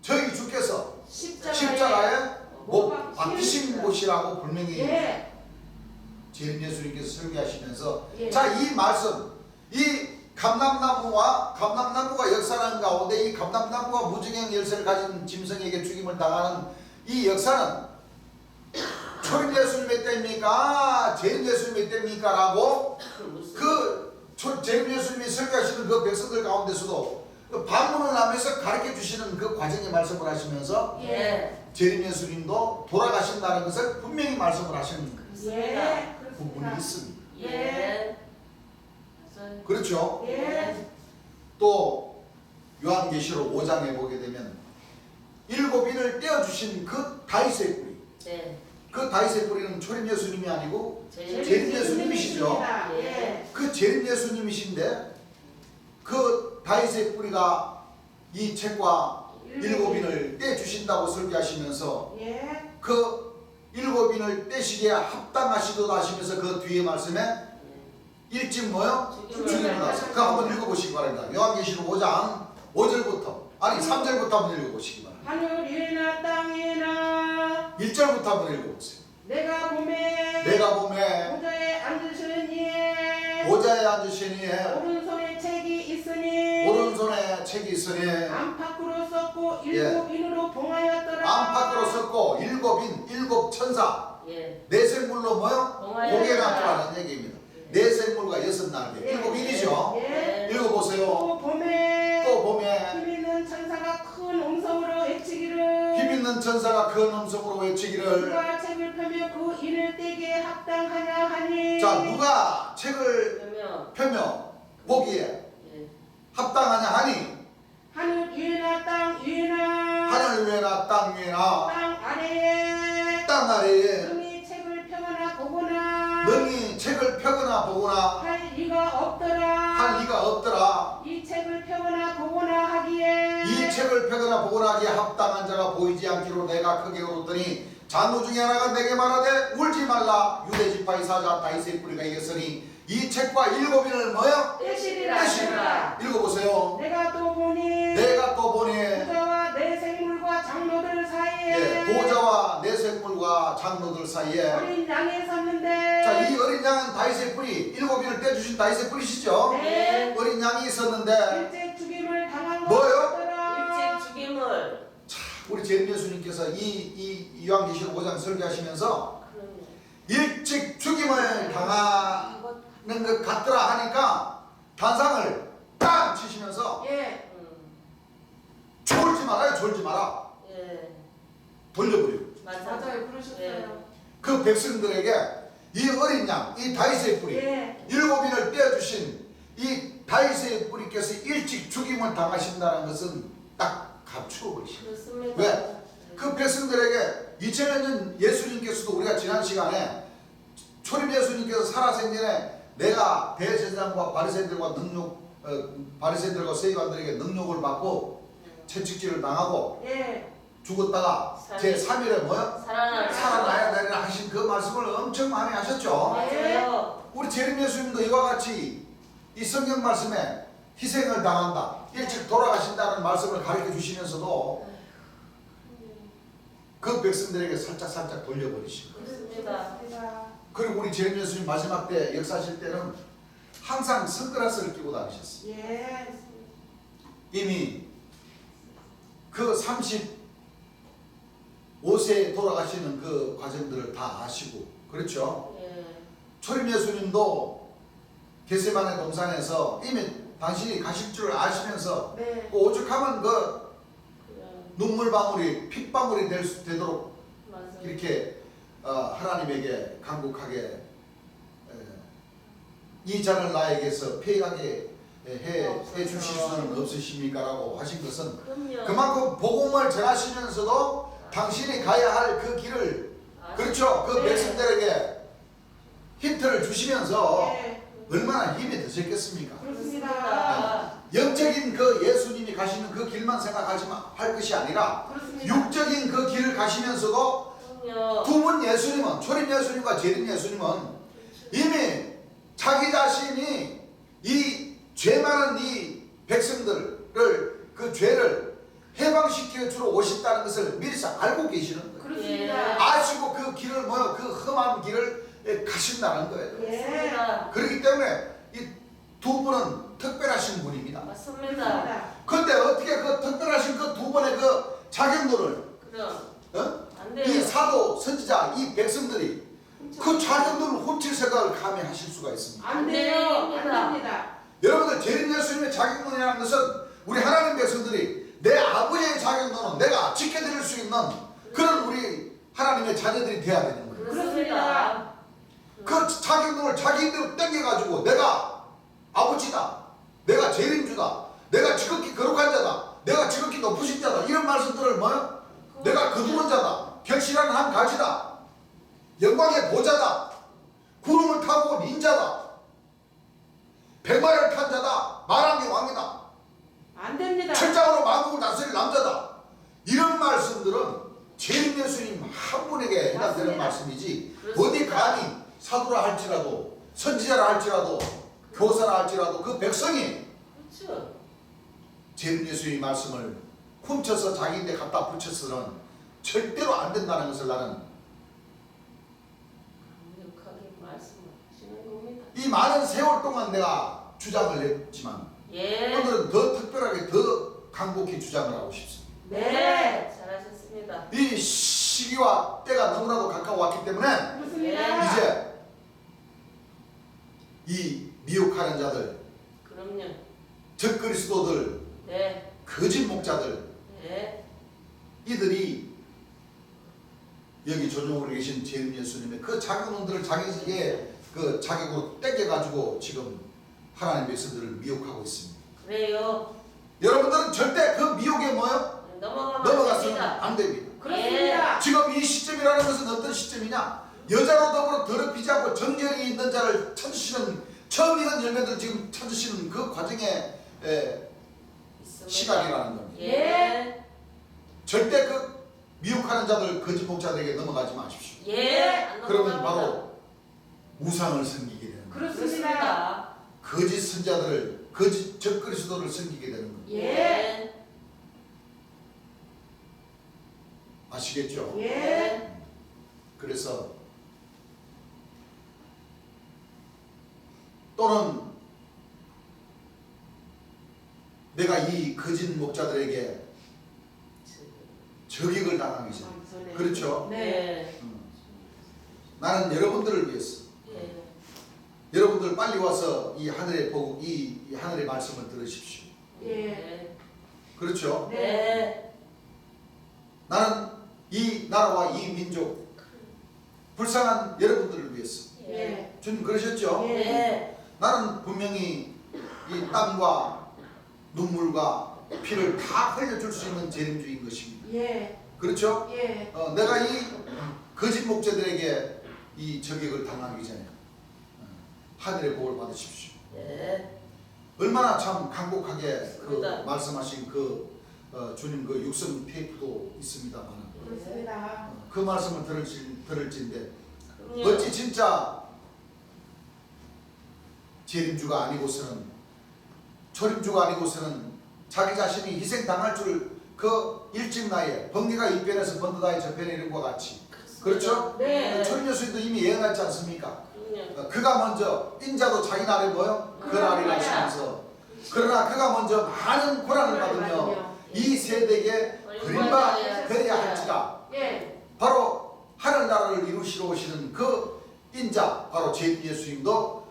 저희 주께서 십자가에 못 박히신 곳이라고 분명히 예. 재림 예수님께서 설계하시면서 예. 자, 이 말씀, 이 감람나무가 역사하는 가운데 이 감람나무가 무지갱 열쇠를 가진 짐승에게 죽임을 당하는 이 역사는 초림 예수님의 때입니까? 재림 예수님의 때입니까? 라고 재림 예수님이 설교하시는 그 백성들 가운데서도 그 반문을 하면서 가르쳐 주시는 그 과정의 말씀을 하시면서 예. 재림 예수님도 돌아가신다는 것을 분명히 말씀을 하시는 예. 부분이 있습니다. 예. 그렇죠? 예. 또 요한계시록 5장에 보게 되면 일곱 인을 떼어주신 그 다윗의 뿌리, 네. 그 다윗의 뿌리는 초림 예수님이 아니고 재림 재림 예수님이시죠. 예. 그 재림 예수님이신데 그 다윗의 뿌리가 이 책과 일곱 인을 떼주신다고 설교하시면서 예. 그 일곱 인을 떼시기에 합당하시도다 하시면서 그 뒤에 말씀에 일찍 뭐요? 죽임을 나서 그거 한번 읽어보시기 바랍니다. 요한계시록 5장 5절부터 아니 3절부터 한번 읽어보시기 바랍니다. 하늘이나 땅이나 1절부터 한번 읽어보세요. 내가 봄에 보좌에 앉으신 이에 앉으신 이에 오른손에 책이 있으니 오른손에 책이 있으니 안팎으로 썼고 일곱 인으로 봉하였더라. 안팎으로 썼고 일곱 천사 예. 네 생물로 뭐요? 봉하였더라. 공에 놨더라는 얘기입니다. 네 생물과 여섯 날개 일곱 인이죠. 예. 읽어보세요. 또 봄에 힘 있는 천사가 큰 음성으로 외치기를 있는 천사가 큰 음성으로 외치기를 누가 책을 펴며 그 인을 떼게 합당하냐 하니. 자, 누가 책을 그러면 펴며 보기에 예. 합당하냐 하니 하늘 위에나 땅 위에나 하늘 위에나 땅 위에나 땅 아래에 땅 아래에 능히 책을 펴거나 보거나 능히 책을 펴거나 보거나 할 리가 없더라. 할 리가 없더라. 이 책을 펴거나 보거나 하기에 이 책을 펴거나 보거나 하기에 합당한 자가 보이지 않기로 내가 크게 울었더니 장로 중에 하나가 내게 말하되 울지 말라. 유대 지파의 사자 다윗의 뿌리가 이겼으니 이 책과 일곱 인을 뭐요? 떼시리라. 읽어보세요. 내가 또 보니 보좌와 내 생물과 장로들 사이에 보좌와 내 생물과 장로들 사이에 어린 양이 섰는데 자, 이 어린 양은 다윗의 뿌리, 일곱 인을 떼주신 다윗의 뿌리시죠? 네. 어린 양이 있었는데 일찍 죽임을 당한 뭐요? 것이더라. 일찍 죽임을. 우리 재림 예수님께서 이 요한계시록 5장 설교하시면서 그러면 일찍 죽임을 당하는 것 같더라 하니까 단상을 딱 치시면서 예. 졸지 말아요, 졸지 마라. 예. 돌려버려. 맞아요. 그러셨어요. 그 백성들에게 이 어린 양, 이 다윗의 뿌리, 예. 일곱 인을 떼어주신 이 다윗의 뿌리께서 일찍 죽임을 당하신다는 것은 딱 감추어 버리십니다. 그렇습니다. 왜? 그 백성들에게 2000년 전 예수님께서도 우리가 지난 시간에 초림 예수님께서 살아생전에 내가 대제사장과 바리새인들과 바리새인들과 세리관들에게 능력을 받고 채찍질을 당하고 예. 죽었다가 제 3일에 뭐요? 살아나야 되리라 하신 그 말씀을 엄청 많이 하셨죠. 맞아요. 우리 재림 예수님도 이와 같이 이 성경 말씀에 희생을 당한다, 일찍 돌아가신다는 말씀을 가르쳐 주시면서도 그 백성들에게 살짝 돌려버리시고, 그렇습니다. 그리고 우리 재림 예수님 마지막 때 역사하실 때는 항상 선글라스를 끼고 다니셨어요. 예. 이미 그 35세에 돌아가시는 그 과정들을 다 아시고, 그렇죠? 예. 초림 예수님도 겟세마네 동산에서 이미 당신이 가실 줄 아시면서 네. 그 오죽하면 그 그래. 눈물방울이 핏방울이 되도록 맞아요. 이렇게 하나님에게 간곡하게 이 잔을 나에게서 피하게 해 주실 수는 없으십니까? 라고 하신 것은 그럼요. 그만큼 복음을 전하시면서도 당신이 가야 할 그 길을, 그렇죠? 들으시면서 예. 얼마나 힘이 드셨겠습니까? 그렇습니다. 영적인 그 예수님이 가시는 그 길만 생각하지만 할 것이 아니라 그렇습니다. 육적인 그 길을 가시면서도 그럼요. 두 분 예수님은, 초림 예수님과 재림 예수님은 이미 자기 자신이 이 죄 많은 이 백성들을 그 죄를 해방시켜 주러 오셨다는 것을 미리 알고 계시는 거예요. 그렇습니다. 아시고 그 길을 그 험한 길을 가신다는 거예요. 그렇습니다. 그렇기 때문에 이 두 분은 특별하신 분입니다. 맞습니다. 그런데 어떻게 그 특별하신 그 두 분의 그 자격들을 그럼 안 이 돼요. 사도 선지자 이 백성들이 그 자격들을 훔칠 생각을 감히 하실 수가 있습니다. 안 돼요. 안 됩니다. 여러분들 재림 예수님의 자격론이라는 것은 우리 하나님 백성들이 내 아버지의 자격론은 내가 지켜드릴 수 있는 그런 우리 하나님의 자녀들이 돼야 되는 거예요. 그렇습니다. 그 자격론을 자기인대로 땡겨가지고 내가 아버지다, 내가 재림주다, 내가 지극히 거룩한 자다, 내가 지극히 높으신 자다, 이런 말씀들을 뭐요? 내가 거두는 자다, 결실한 한 가지다, 영광의 보좌다, 구름을 타고 온 인자다, 백마를 탄 자다, 만왕의 왕이다, 안 됩니다. 철장으로 만국을 다스릴 남자다, 이런 말씀들은 재림 예수님 한 분에게 해당되는 맞습니다. 말씀이지 그렇습니다. 어디 감히 사도라 할지라도 선지자라 할지라도 교사라 할지라도 그 백성이 그렇죠. 재림 예수의 말씀을 훔쳐서 자기인데 갖다 붙여서는 절대로 안 된다는 것을 나는 강력하게 말씀하시는 겁니다. 이 많은 세월 동안 내가 주장을 했지만 예. 오늘은 더 특별하게 더 강곡히 주장을 하고 싶습니다. 네. 잘하셨습니다. 이 시기와 때가 너무나도 가까워왔기 때문에 그렇습니다. 이제 이 미혹하는 자들, 그럼요. 적그리스도들, 네. 거짓 목자들 네. 이들이 여기 조정으로 계신 재림 예수님의 그 자격론들을 자기의 그 자격으로 땡겨가지고 지금 하나님 백성들을 미혹하고 있습니다. 그래요. 여러분들은 절대 그 미혹에 뭐요? 넘어가면 넘어가서는 안 됩니다. 안 됩니다. 그렇습니다. 지금 이 시점이라는 것은 어떤 시점이냐? 여자로 더불어 더럽히지 않고 정결이 있는 자를 찾으시는 처음 익은 열매들 지금 찾으시는 그 과정에 있습니다. 시간이라는 겁니다. 예. 절대 그 미혹하는 자들 거짓 목자들에게 넘어가지 마십시오. 예. 안 그러면 넘어갑니다. 바로 우상을 섬기게 되는 거예요. 그렇습니다. 거짓 선자들을 거짓 적그리스도를 섬기게 되는 거예요. 예. 아시겠죠? 예. 그래서 또는 내가 이 거짓 목자들에게 저격을 당하기 전에 그렇죠? 네. 나는 여러분들을 위해서 예. 여러분들 빨리 와서 이 하늘의 복음, 이 하늘의 말씀을 들으십시오. 예. 그렇죠? 네. 나는 이 나라와 이 민족 불쌍한 여러분들을 위해서 예. 주님 그러셨죠? 예. 네. 나는 분명히 이 땀과 눈물과 피를 다 흘려줄 수 있는 재림주인 것입니다. 예. 그렇죠? 예. 내가 이 거짓 목자들에게 이 저격을 당하기 전에 하늘의 복을 받으십시오. 네. 얼마나 참 강곡하게 그 맞습니다. 말씀하신 그 주님 그 육성 테이프도 있습니다만 그렇습니다. 그 말씀을 들을진데 그럼요. 어찌 진짜 재림주가 아니고서는 초림주가 아니고서는 자기 자신이 희생당할 줄 그 일찍 나이에 번개가 이편에서 번드다의 저편에 이런 것과 같이 그렇죠? 네. 초림 예수님도 이미 예언했지 않습니까? 그럼요. 그가 먼저 인자도 자기 날에 뭐요? 그날이라 하시면서 그러나 그가 먼저 많은 고난을 받으며 이 세대에 버림받아야 할지라 예. 바로 하늘나라를 이루시러 오시는 그 인자 바로 제 예수님도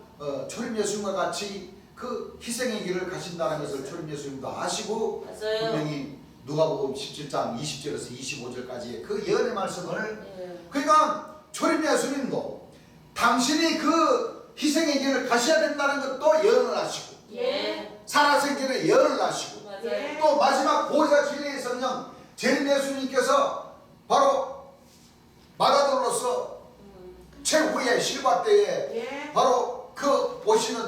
초림 예수님과 같이 그 희생의 길을 가신다는 것을 초림 예수님도 아시고 맞아요. 분명히 누가복음 17장 20절에서 25절까지의 그 예언의 말씀을 예. 그러니까 초림 예수님도 당신이 그 희생의 길을 가셔야 된다는 것도 예언을 하시고 예. 살아생전에 예언을 하시고 맞아요. 또 마지막 보혜사 진리의 성령 재림 예수님께서 바로 마가돌로서 최후의 실과 때에 예. 바로 그 보시는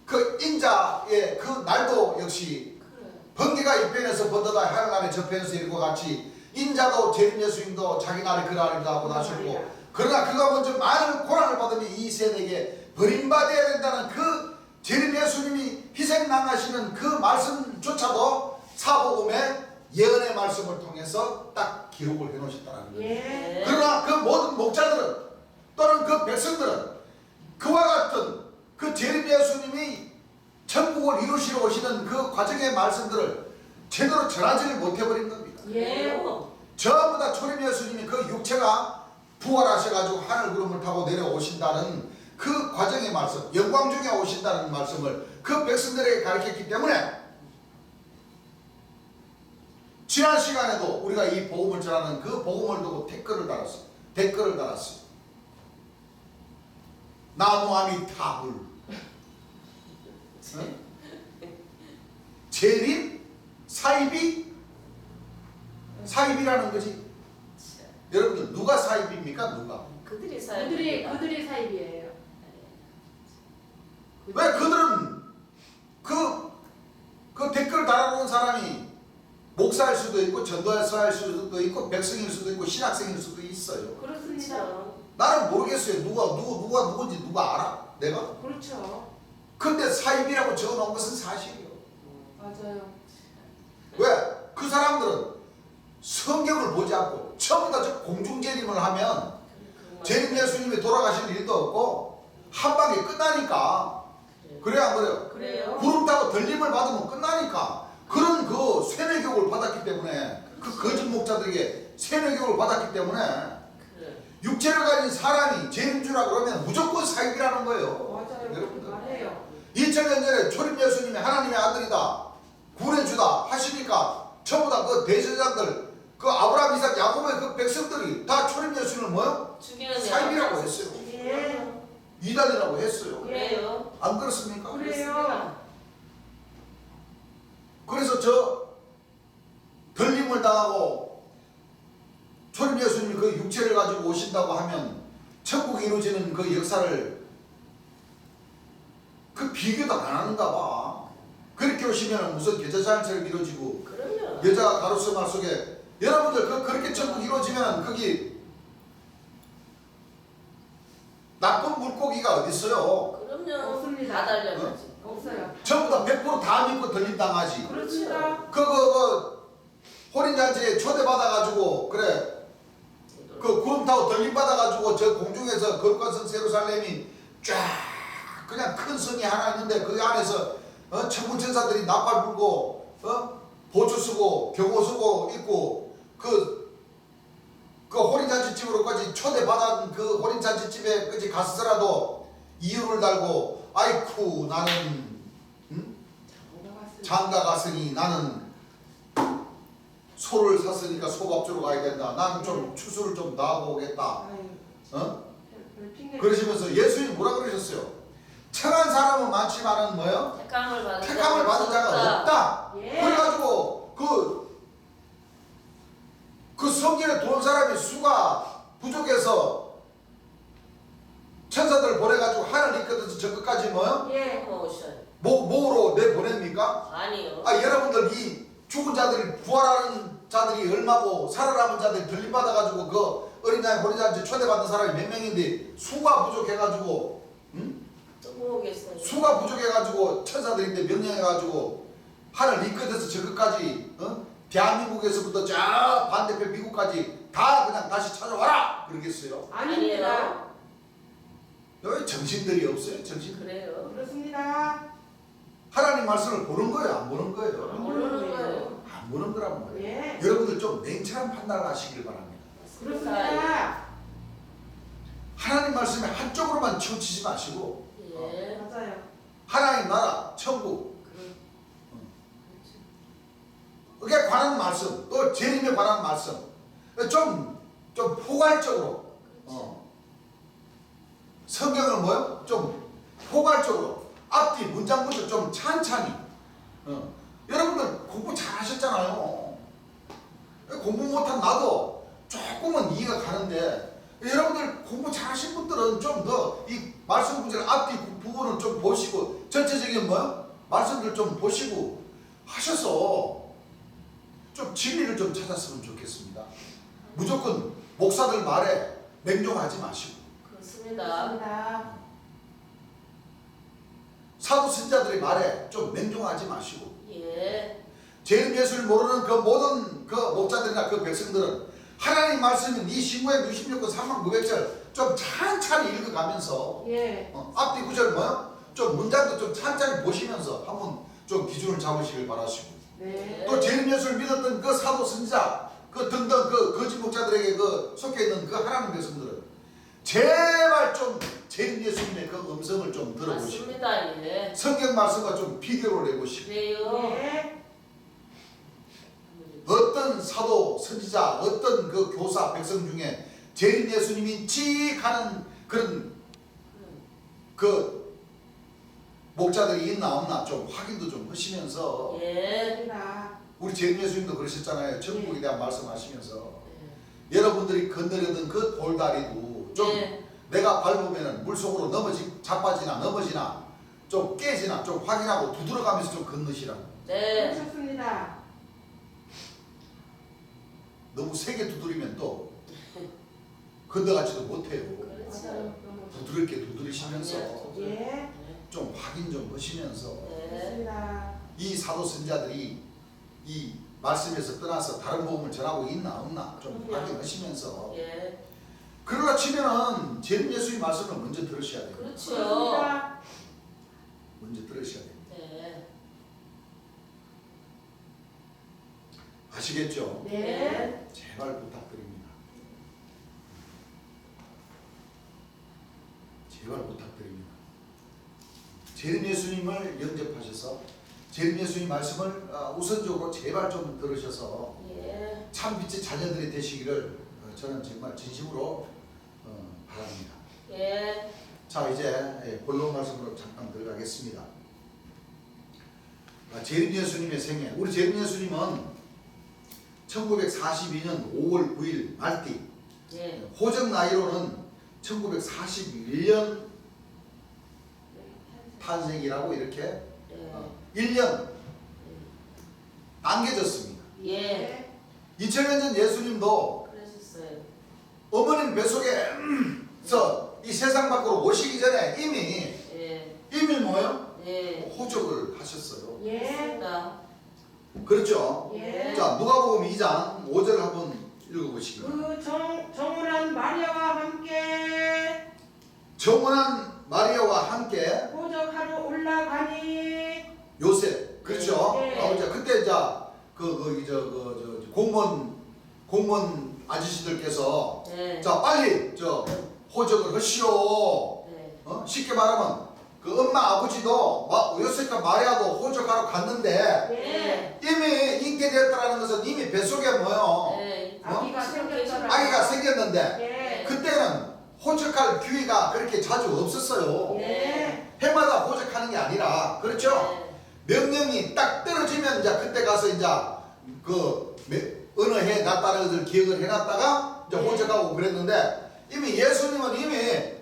그 인자의 그 날도 역시 그래. 번개가 이편에서 번더다 하늘나라에 저편에서 이르고 같이 인자도 재림 예수님도 자기 날에 그 날이다 하고 나셨고, 그러나 그가 먼저 많은 고난을 받으니 이 세대에게 버림받아야 된다는 그 재림 예수님이 희생당하시는 그 말씀조차도 사복음의 예언의 말씀을 통해서 딱 기록을 해놓으셨다는 거예요. 예. 그러나 그 모든 목자들은 또는 그 백성들은 그와 같은 그 재림 예수님이 천국을 이루시러 오시는 그 과정의 말씀들을 제대로 전하지를 못해버린 겁니다. 예. 전부 다 초림 예수님이 그 육체가 부활하셔가지고 하늘 구름을 타고 내려오신다는 그 과정의 말씀, 영광 중에 오신다는 말씀을 그 백성들에게 가르쳤기 때문에 지난 시간에도 우리가 이 복음을 전하는 그 복음을 두고 댓글을 달았어요. 댓글을 달았어요. 나무아미 타불, 재림, 사입이라는 거지. 여러분들 누가 사입입니까? 누가? 그들이 살고 그들이 사입이에요. 왜 그들은 그 댓글 달아놓은 사람이 목사일 수도 있고 전도사일 수도 있고 백성일 수도 있고 신학생일 수도 있어요. 그렇습니다. 그렇죠. 나는 모르겠어요. 누가 누군지 누가 알아? 내가? 그렇죠. 근데 사입이라고 적어놓은 것은 사실이에요. 맞아요. 왜? 그 사람들은 성경을 보지 않고 전부 다 저 공중재림을 하면 재림 예수님이 돌아가실 일도 없고 한 방에 끝나니까. 그래요 안 그래요? 그래요? 구름 타고 들림을 받으면 끝나니까. 그런 그 세뇌교육을 받았기 때문에 그 거짓 목자들에게 세뇌교육을 받았기 때문에 그래. 육체를 가진 사람이 재림주라 그러면 무조건 사입이라는 거예요. 맞아요. 여러분들. 말해요. 2000년 전에 초림 예수님이 하나님의 아들이다, 구원해주다 하시니까 전부 다 그 대제사장들, 그 아브라함, 이삭, 야곱의 그 백성들이 다 초림 예수님을 뭐요? 죽이는 사입이라고 했어요. 예. 이단이라고 했어요. 그래요. 안 그렇습니까? 그래요. 그래서 저 들림을 당하고 초림 예수님이 그 육체를 가지고 오신다고 하면 천국이 이루어지는 그 역사를 그 비교도 안 하는가 봐. 그렇게 오시면 무슨 계좌장처럼 이루어지고 그럼요. 여자가 가로수말 속에 여러분들 그렇게 천국 이루어지면 거기 나쁜 물고기가 어디 있어요? 그럼요. 없습니다. 다 달려가지. 없어요. 전부 다 100%다 믿고 들림 당하지. 그렇습니다. 혼인잔치에 초대받아가지고 그래 그 구름 타고 들림 받아가지고 저 공중에서 거룩한 성 예루살렘이 쫙 그냥 큰 성이 하나 있는데 그 안에서 천군천사들이 나팔 불고 보초 쓰고 경호 쓰고 있고 그 혼인잔치 집으로까지 초대받은 그 혼인잔치집에까지 갔으라도 이유를 달고 아이쿠 나는 장가 갔으니 나는 소를 샀으니까 소밥 주러 가야 된다. 나는 좀 추수를 좀 나하고 오겠다. 아유, 별 핑계. 그러시면서 예수님이 뭐라 그러셨어요? 착한 사람은 많지만은 뭐요? 택함을 받은 자가 없다. 예. 그래가지고 그 성전에 들어온 사람이 수가 부족해서 천사들 보내가지고 하늘 이끌어서 저 끝까지 뭐요? 예. 뭐로 내보냅니까? 아니요. 여러분들 이 죽은 자들이 부활하는 자들이 얼마고 살아남은 자들이 들림받아가지고 그 어린 양의 혼인잔치 초대받은 사람이 몇 명인데 수가 부족해가지고 또 모으겠어요. 수가 부족해가지고 천사들인데 명령해가지고 하늘 이끌어서 저 끝까지 대한민국에서부터 저 반대편 미국까지 다 그냥 다시 찾아와라 그러겠어요? 아닙니다. 여기 정신들이 없어요. 정신. 그래요. 그렇습니다. 하나님 말씀을 보는 거예요? 안 보는 거예요? 안 모르는 거예요. 안 보는 거란 말이에요. 예. 여러분들 좀 냉철한 판단을 하시길 바랍니다. 그렇습니다. 하나님 말씀에 한쪽으로만 치우치지 마시고 예. 맞아요. 하나님 나라, 천국 그게 관한 말씀, 또 재림에 관한 말씀 좀 포괄적으로 성경을 뭐요? 좀 포괄적으로 앞뒤 문장부터 좀 찬찬히 여러분들 공부 잘 하셨잖아요. 공부 못한 나도 조금은 이해가 가는데 여러분들 공부 잘하신 분들은 좀 더 이 말씀 구절 앞뒤 부분을 좀 보시고 전체적인 말씀들 좀 보시고 하셔서 좀 진리를 좀 찾았으면 좋겠습니다. 무조건 목사들 말에 맹종하지 마시고 그렇습니다. 그렇습니다. 사도 선자들의 말에 좀 맹종하지 마시고 예. 죄는 예수를 모르는 그 모든 그 목자들이나 그 백성들은 하나님 말씀인 이 신구약 66권 3만 900절 좀 찬찬히 읽어가면서 예. 앞뒤 구절 좀 문장도 좀 찬찬히 보시면서 한번 좀 기준을 잡으시길 바라시고 네. 또 죄는 예수를 믿었던 그 사도 선지자 그 등등 그 거짓 목자들에게 그 속해 있는 그 하나님 백성들은 제발 좀 죄는 예수님의 그 음성을 좀 들어보시고 맞습니다. 예. 성경 말씀과 좀 비교를 해보시고 그래요. 예. 어떤 사도 선지자 어떤 그 교사 백성 중에 죄는 예수님이 칙하는 그런 그 목자들이 있나 없나 좀 확인도 좀 하시면서 예. 그렇습니다. 우리 죄는 예수님도 그러셨잖아요. 천국에 대한 말씀하시면서 예. 여러분들이 건드려던 그 돌다리도 좀 예. 내가 밟으면 물속으로 자빠지나 넘어지나 좀 깨지나 좀 확인하고 두드려가면서 좀 건너시라고. 네. 그렇습니다. 너무 세게 두드리면 또 건너가지도 못해요. 그렇죠. 맞아요. 부드럽게 두드리시면서 예. 좀 확인 좀 하시면서 네. 그렇습니다. 이 사도 선자들이 이 말씀에서 떠나서 다른 복음을 전하고 있나 없나 좀 확인하시면서 예. 그러다 치면은 죄는 예수의 말씀을 먼저 들으셔야 돼요. 그렇죠. 그렇습니다. 먼저 들으셔야 돼요. 네. 아시겠죠? 네. 제발 부탁드립니다. 제발 부탁드립니다. 죄는 예수님을 영접하셔서 죄는 예수님 말씀을 우선적으로 제발 좀 들으셔서 예. 참 빛의 자녀들이 되시기를 저는 정말 진심으로 바랍니다. 예. 자, 이제 본론 말씀으로 잠깐 들어가겠습니다. 재림 예수님의 생애. 우리 재림 예수님은 1942년 5월 9일 말띠, 예. 호적 나이로는 1941년 탄생이라고 이렇게 예. 1년 당겨졌습니다. 예. 2000년 전 예수님도 그러셨어요. 어머님 뱃속에서 이 세상 밖으로 오시기 전에 이미 뭐예요? 예. 호적을 하셨어요. 예. 맞습니다. 그렇죠? 예. 자, 누가복음 2장 5절 한번 읽어보시기 바랍니다. 그 정운한 마리아와 함께 정원한 마리아와 함께 호적하러 올라가니 요셉, 그렇죠? 네. 이제 그때 이제 공무원 아저씨들께서 네. 자 빨리 호적을 하시오. 네. 쉽게 말하면 그 엄마 아버지도 요셉과 마리아도 호적하러 갔는데 예. 이미 잉태되었다는 것은 이미 뱃속에 뭐요? 네. 아기가 생겼더라. 아기가 생겼는데 예. 그때는 호적할 기회가 그렇게 자주 없었어요. 예. 해마다 호적하는 게 아니라 그렇죠? 명령이 딱 떨어지면 이제 그때 가서 이제 어느 해 났다는 것을 기억을 해놨다가 이제 호적하고 그랬는데 이미 예수님은 이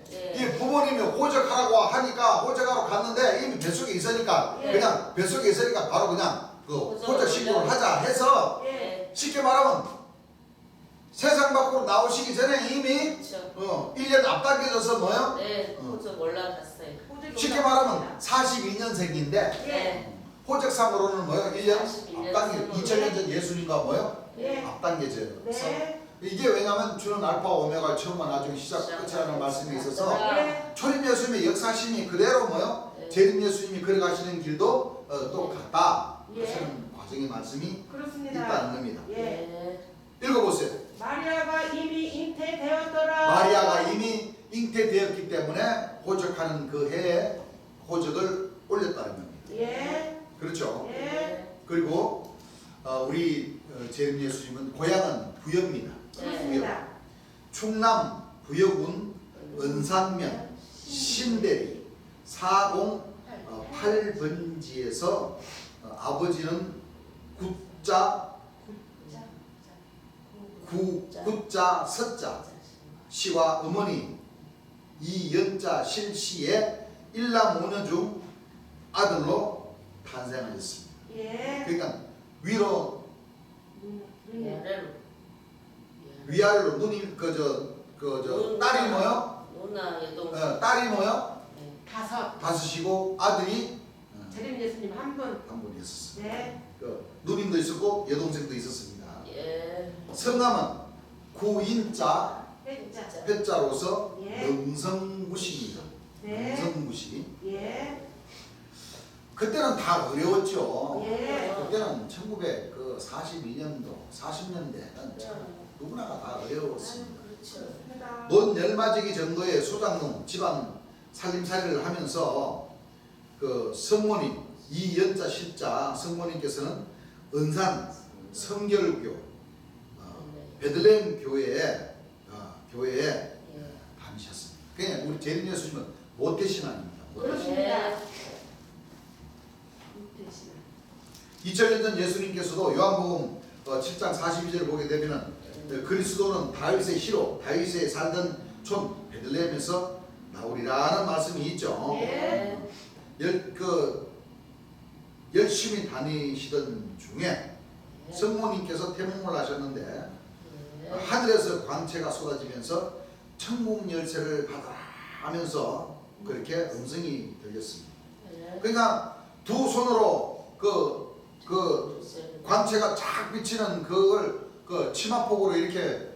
부모님이 호적하라고 하니까 호적하러 갔는데 이미 뱃속에 있으니까 예. 그냥 뱃속에 있으니까 바로 그냥 그 호적 신고를 하자 해서 예. 쉽게 말하면 세상 밖으로 나오시기 전에 이미 그렇죠. 1년 앞당겨져서 뭐요? 네. 호적 올라갔어요. 호적이 쉽게 올라갑니다. 말하면 42년생인데 네. 호적상으로는 뭐요? 1년 41년 앞당겨 생으로. 2000년 전 예수님과 뭐요? 예. 앞당겨져요. 네. 이게 왜냐하면 주는 알파 오메가 처음과 나중에 시작 끝이라는 말씀이 있어서 예. 초림 예수님의 역사심이 그대로 뭐요? 네. 재림 예수님이 걸어가시는 길도 똑같다. 예. 하시는 과정의 말씀이 그렇습니다. 있다는 겁니다. 예. 네. 읽어보세요. 마리아가 이미 잉태되었더라. 마리아가 이미 잉태되었기 때문에 호적하는 그 해에 호적을 올렸다는 겁니다. 예. 그렇죠? 예. 그리고 우리 재림 예수님은 고향은 부여입니다. 그렇습니다. 충남 부여군 은산면 신대리 408번지에서 아버지는 굿자 서자 씨와 어머니 이연자 실씨의 일남 5년 중 아들로 탄생하였습니다. 예. 그러니까 위로 아래로. 위아래로 눈이 딸이 뭐요? 누나 여동생. 딸이 뭐요? 다섯. 다섯이고 아들이 재림 예수님 한 분. 한 분이 있었습니다. 네. 누님도 있었고 여동생도 있었습니다. 예. 성함은 구인자 진짜. 회자로서 예. 능성구시입니다. 네. 능성구시. 예. 그때는 다 어려웠죠. 예. 그때는 1942년도, 40년대는 누구나가 다 어려웠습니다. 그렇죠. 논 열마지기 정도의 소장농 집안 살림살이를 하면서 그 성모님 이연자 실자 성모님께서는 은산 성결교 베들레헴 교회에 다니셨습니다. 그냥 우리 재림 예수님은 모태신앙입니다. 그렇습니다. 2000년 전 예수님께서도 요한복음 7장 42절을 보게 되면은 그리스도는 다윗의 시로 다윗에 살던 촌 베들레헴에서 나오리라는 말씀이 있죠. 예. 열심히 다니시던 중에 성모님께서 태몽을 하셨는데 하늘에서 광채가 쏟아지면서 천국 열쇠를 받아라 하면서 그렇게 음성이 들렸습니다. 그러니까 두 손으로 그 광채가 쫙 비치는 그걸 그 치마폭으로 이렇게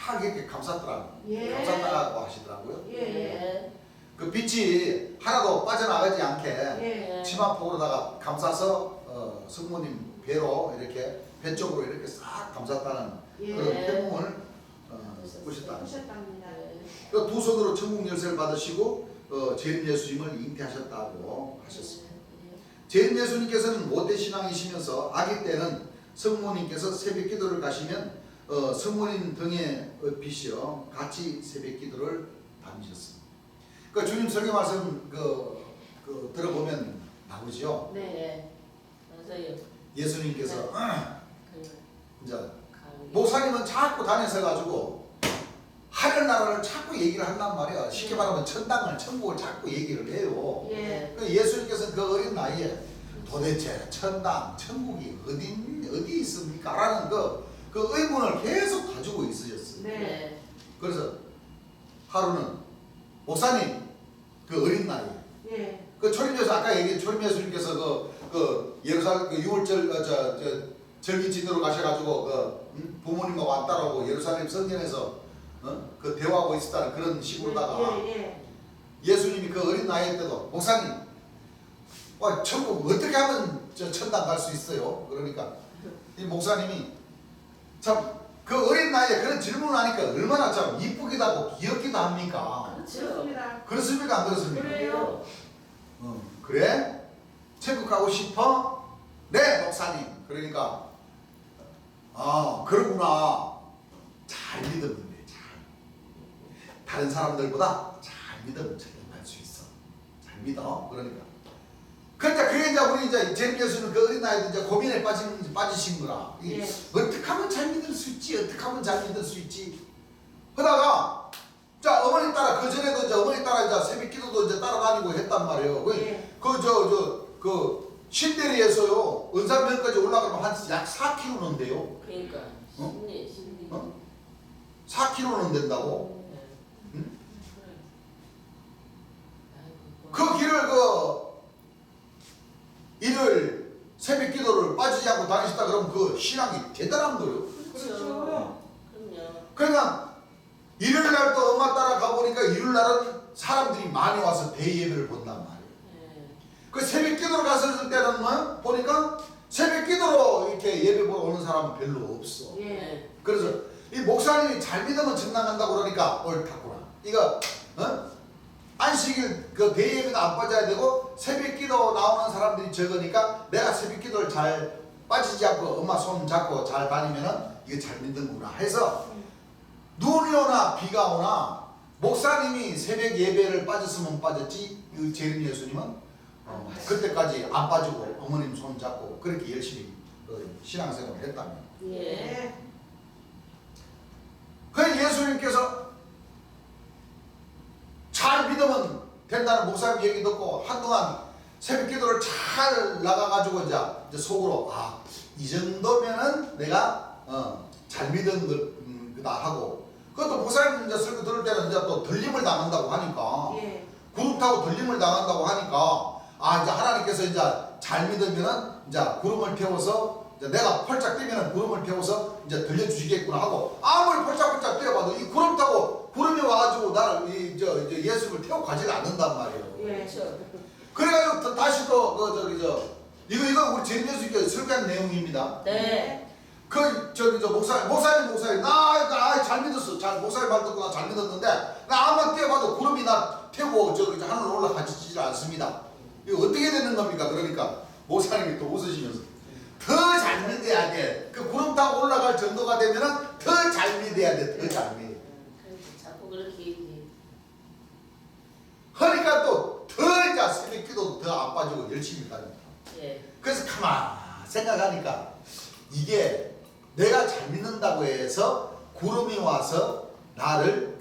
팍 이렇게 감쌌더라고요. 예. 감쌌다고 하시더라고요. 예. 그 빛이 하나도 빠져나가지 않게 예. 치마폭으로다가 감싸서 성모님 배로 이렇게 배 쪽으로 이렇게 싹 감쌌다는 예. 그런 태몽을 보셨다. 보셨답니다. 그 두 손으로 천국 열쇠를 받으시고 재림 예수님을 잉태하셨다고 하셨습니다. 재림 예수님께서는 모태신앙이시면서 아기 때는 성모님께서 새벽기도를 가시면 성모님 등에 엎이시어 같이 새벽기도를 다니셨습니다. 그 주님 설교 말씀 들어보면 나오죠. 네. 맞아요. 예수님께서 그 이제 목사님은 자꾸 다녀서 가지고 하늘나라를 자꾸 얘기를 한단 말이야. 쉽게 말하면 천당을 천국을 자꾸 얘기를 해요. 예. 그 예수님께서는 그 어린 나이에 도대체 천당 천국이 어디 있습니까? 라는 그 의문을 계속 가지고 있으셨어요. 네. 그래서 하루는 목사님 그 어린 나이에 예. 그 초림예수 아까 얘기한 초림예수님께서 그 예루살렘 그 6월절 절기 지도로 가셔가지고 부모님과 왔다라고 예루살렘 성전에서 그 대화하고 있었다는 그런 식으로다가 예수님이 그 어린 나이 때도 목사님 천국 어떻게 하면 천당 갈 수 있어요? 그러니까 이 목사님이 참 그 어린 나이에 그런 질문을 하니까 얼마나 참 이쁘기도 하고 귀엽기도 합니까? 그렇습니다. 그렇습니까? 안 그렇습니까? 그래요. 그래? 천국 가고 싶어? 네 목사님. 그러니까 그러구나. 잘 믿으면 돼. 다른 사람들보다 잘 믿으면 천국 갈 수 있어. 잘 믿어. 그러니까. 그러니까 그게 이제 우리 이제 재림 예수는 그 어린 나이도 이제 고민에 빠지신 거라. 예. 어떻게 하면 잘 믿을 수 있지? 어떻게 하면 잘 믿을 수 있지? 하다가 자 어머니 따라 그 전에도 이제 어머니 따라 이제 새벽 기도도 이제 따라다니고 했단 말이에요. 예. 그 신대리에서요 은산면까지 올라가면 한 약 4km는 돼요. 그러니까 심리 4km는 된다고. 네. 그 길을 일을 새벽 기도를 빠지지 않고 다니셨다 그러면 그 신앙이 대단한 거예요. 그렇죠. 그럼요. 그러니까 일요일 날 또 엄마 따라 가보니까 일요일 날은 사람들이 많이 와서 대예배를 본단 말이에요. 네. 그 새벽 기도로 갔을 때는 뭐 보니까 새벽 기도로 이렇게 예배 보러 오는 사람은 별로 없어. 예. 그래서 이 목사님이 잘 믿으면 천당 간다고 그러니까 옳다구나. 이거 안식일 그 대예배도 안 빠져야 되고 새벽 기도 나오는 사람들이 적으니까 내가 새벽 기도를 잘 빠지지 않고 엄마 손 잡고 잘 다니면은 이거 잘 믿는구나 해서 눈이 오나 비가 오나 목사님이 새벽 예배를 빠졌으면 빠졌지 이 재림 예수님은 그때까지 안 빠지고 어머님 손 잡고 그렇게 열심히 신앙생활을 했다면 예. 그 예수님께서 기념은 된다는 목사님 얘기 듣고 한동안 새벽 기도를 잘 나가가지고 이제 속으로 이 정도면은 내가 잘 믿은 거다 하고, 그것도 목사님 이제 설교 들을 때는 이제 또 들림을 당한다고 하니까 예. 구름 타고 들림을 당한다고 하니까 이제 하나님께서 이제 잘 믿으면은 이제 구름을 태워서 이제 내가 펄짝 뛰면은 구름을 태워서 이제 들려주시겠구나 하고, 아무리 펄짝펄짝 뛰어봐도 이 구름 타고 구름이 와가지고 나를 이제 예수를 태워 가지를 않는단 말이에요. 예. 그렇죠. 그래가지고 다시 또 이거 우리 제임스님께서 설교한 내용입니다. 네. 목사님 나 잘 믿었어. 목사님 말 듣고 나 잘 믿었는데 나 아무만 뛰어봐도 구름이 나 태우고 하늘로 올라가지질 않습니다. 이거 어떻게 되는 겁니까? 그러니까 목사님이 또 웃으시면서 더 잘 믿어야 돼. 그 구름 타고 올라갈 정도가 되면은 더 잘 믿어야 돼. 더 잘 믿어. 자꾸 그렇게 얘기해. 그러니까 또 더 이제 새벽 기도도 더 안 빠지고 열심히 다닙니다. 예. 그래서 가만 생각하니까 이게 내가 잘 믿는다고 해서 구름이 와서 나를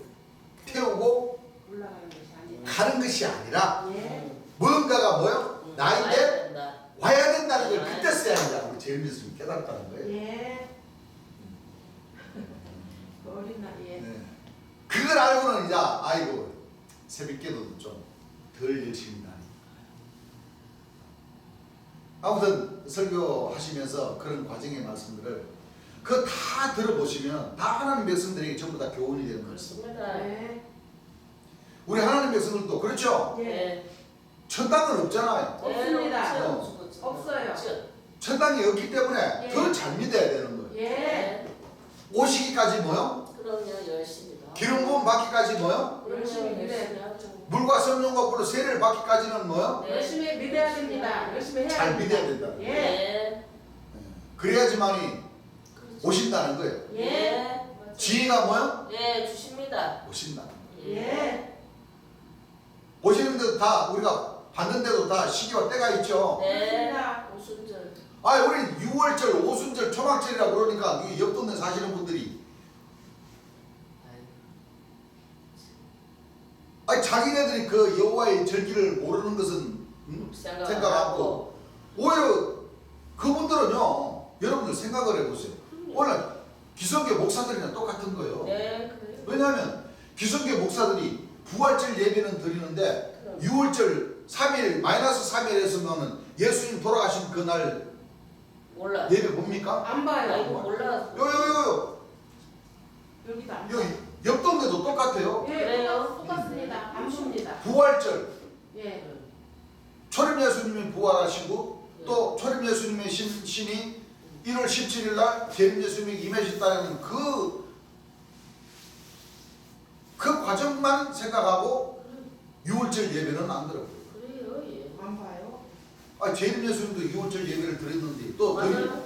태우고 올라가는 것이 아니라. 가는 것이 아니라 예. 뭔가가 나인데 된다. 와야 된다는 걸 그때 써야 한다. 우리 제임스님이 깨달았다는 거예요. 예. 그 어린 나이에. 네. 그걸 알고는 이제 아이고 새벽 기도도 좀 덜 열심히 다니. 아무튼 설교하시면서 그런 과정의 말씀들을 그거 다 들어보시면 다 하나님 백성들에게 전부 다 교훈이 되는 거예요. 그렇습니다. 예. 우리 하나님 백성들도 그렇죠. 예. 네. 천 땅은 없잖아요. 없습니다. 없어요. 없어요. 천 땅이 없기 때문에 예. 더 잘 믿어야 되는 거예요. 예. 네. 오시기까지 뭐요? 그럼요, 열심히다. 기름 부음 받기까지 뭐요? 열심히 믿어야 돼. 하죠. 물과 성령과 불로 세례를 받기까지는 뭐요? 네. 열심히 믿어야 됩니다. 열심히 해야 잘 됩니다. 믿어야 된다. 예. 네. 그래야지만이 그렇죠. 오신다는 거예요. 예. 맞아요. 지혜가 뭐요? 예, 주십니다. 오신다. 예. 오시는데도 다 우리가 받는데도 다 시기와 때가 있죠. 네. 맞습니다. 오순절. 우리 6월절, 오순절, 초막절이라 그러니까 이게 옆 동네 사시는 분들이 자기네들이 그 여호와의 절기를 모르는 것은 생각하고 오히려 그분들은요, 여러분들 생각을 해보세요. 원래 기성교 목사들이랑 똑같은 거예요. 네, 그래요. 왜냐하면 기성교 목사들이 부활절 예배는 드리는데 6월절 3일 마이너스 3일 했으면은 예수님 돌아가신 그날 몰라. 예배 봅니까? 안 봐요. 아이고 몰라. 요요요 여기도 안 여기 옆 동네도 똑같아요. 예, 그래요? 똑같습니다. 안 봅니다. 부활절 예. 초림 예수님이 부활하시고 또 초림 예수님의 신이 1월 17일 날 재림 예수님이 임하셨다는 그 과정만 생각하고 6월절 예배는 안 들어요. 그래요, 예. 안 봐요. 재림 예수님도 6월절 예배를 드렸는데 또 맞아요.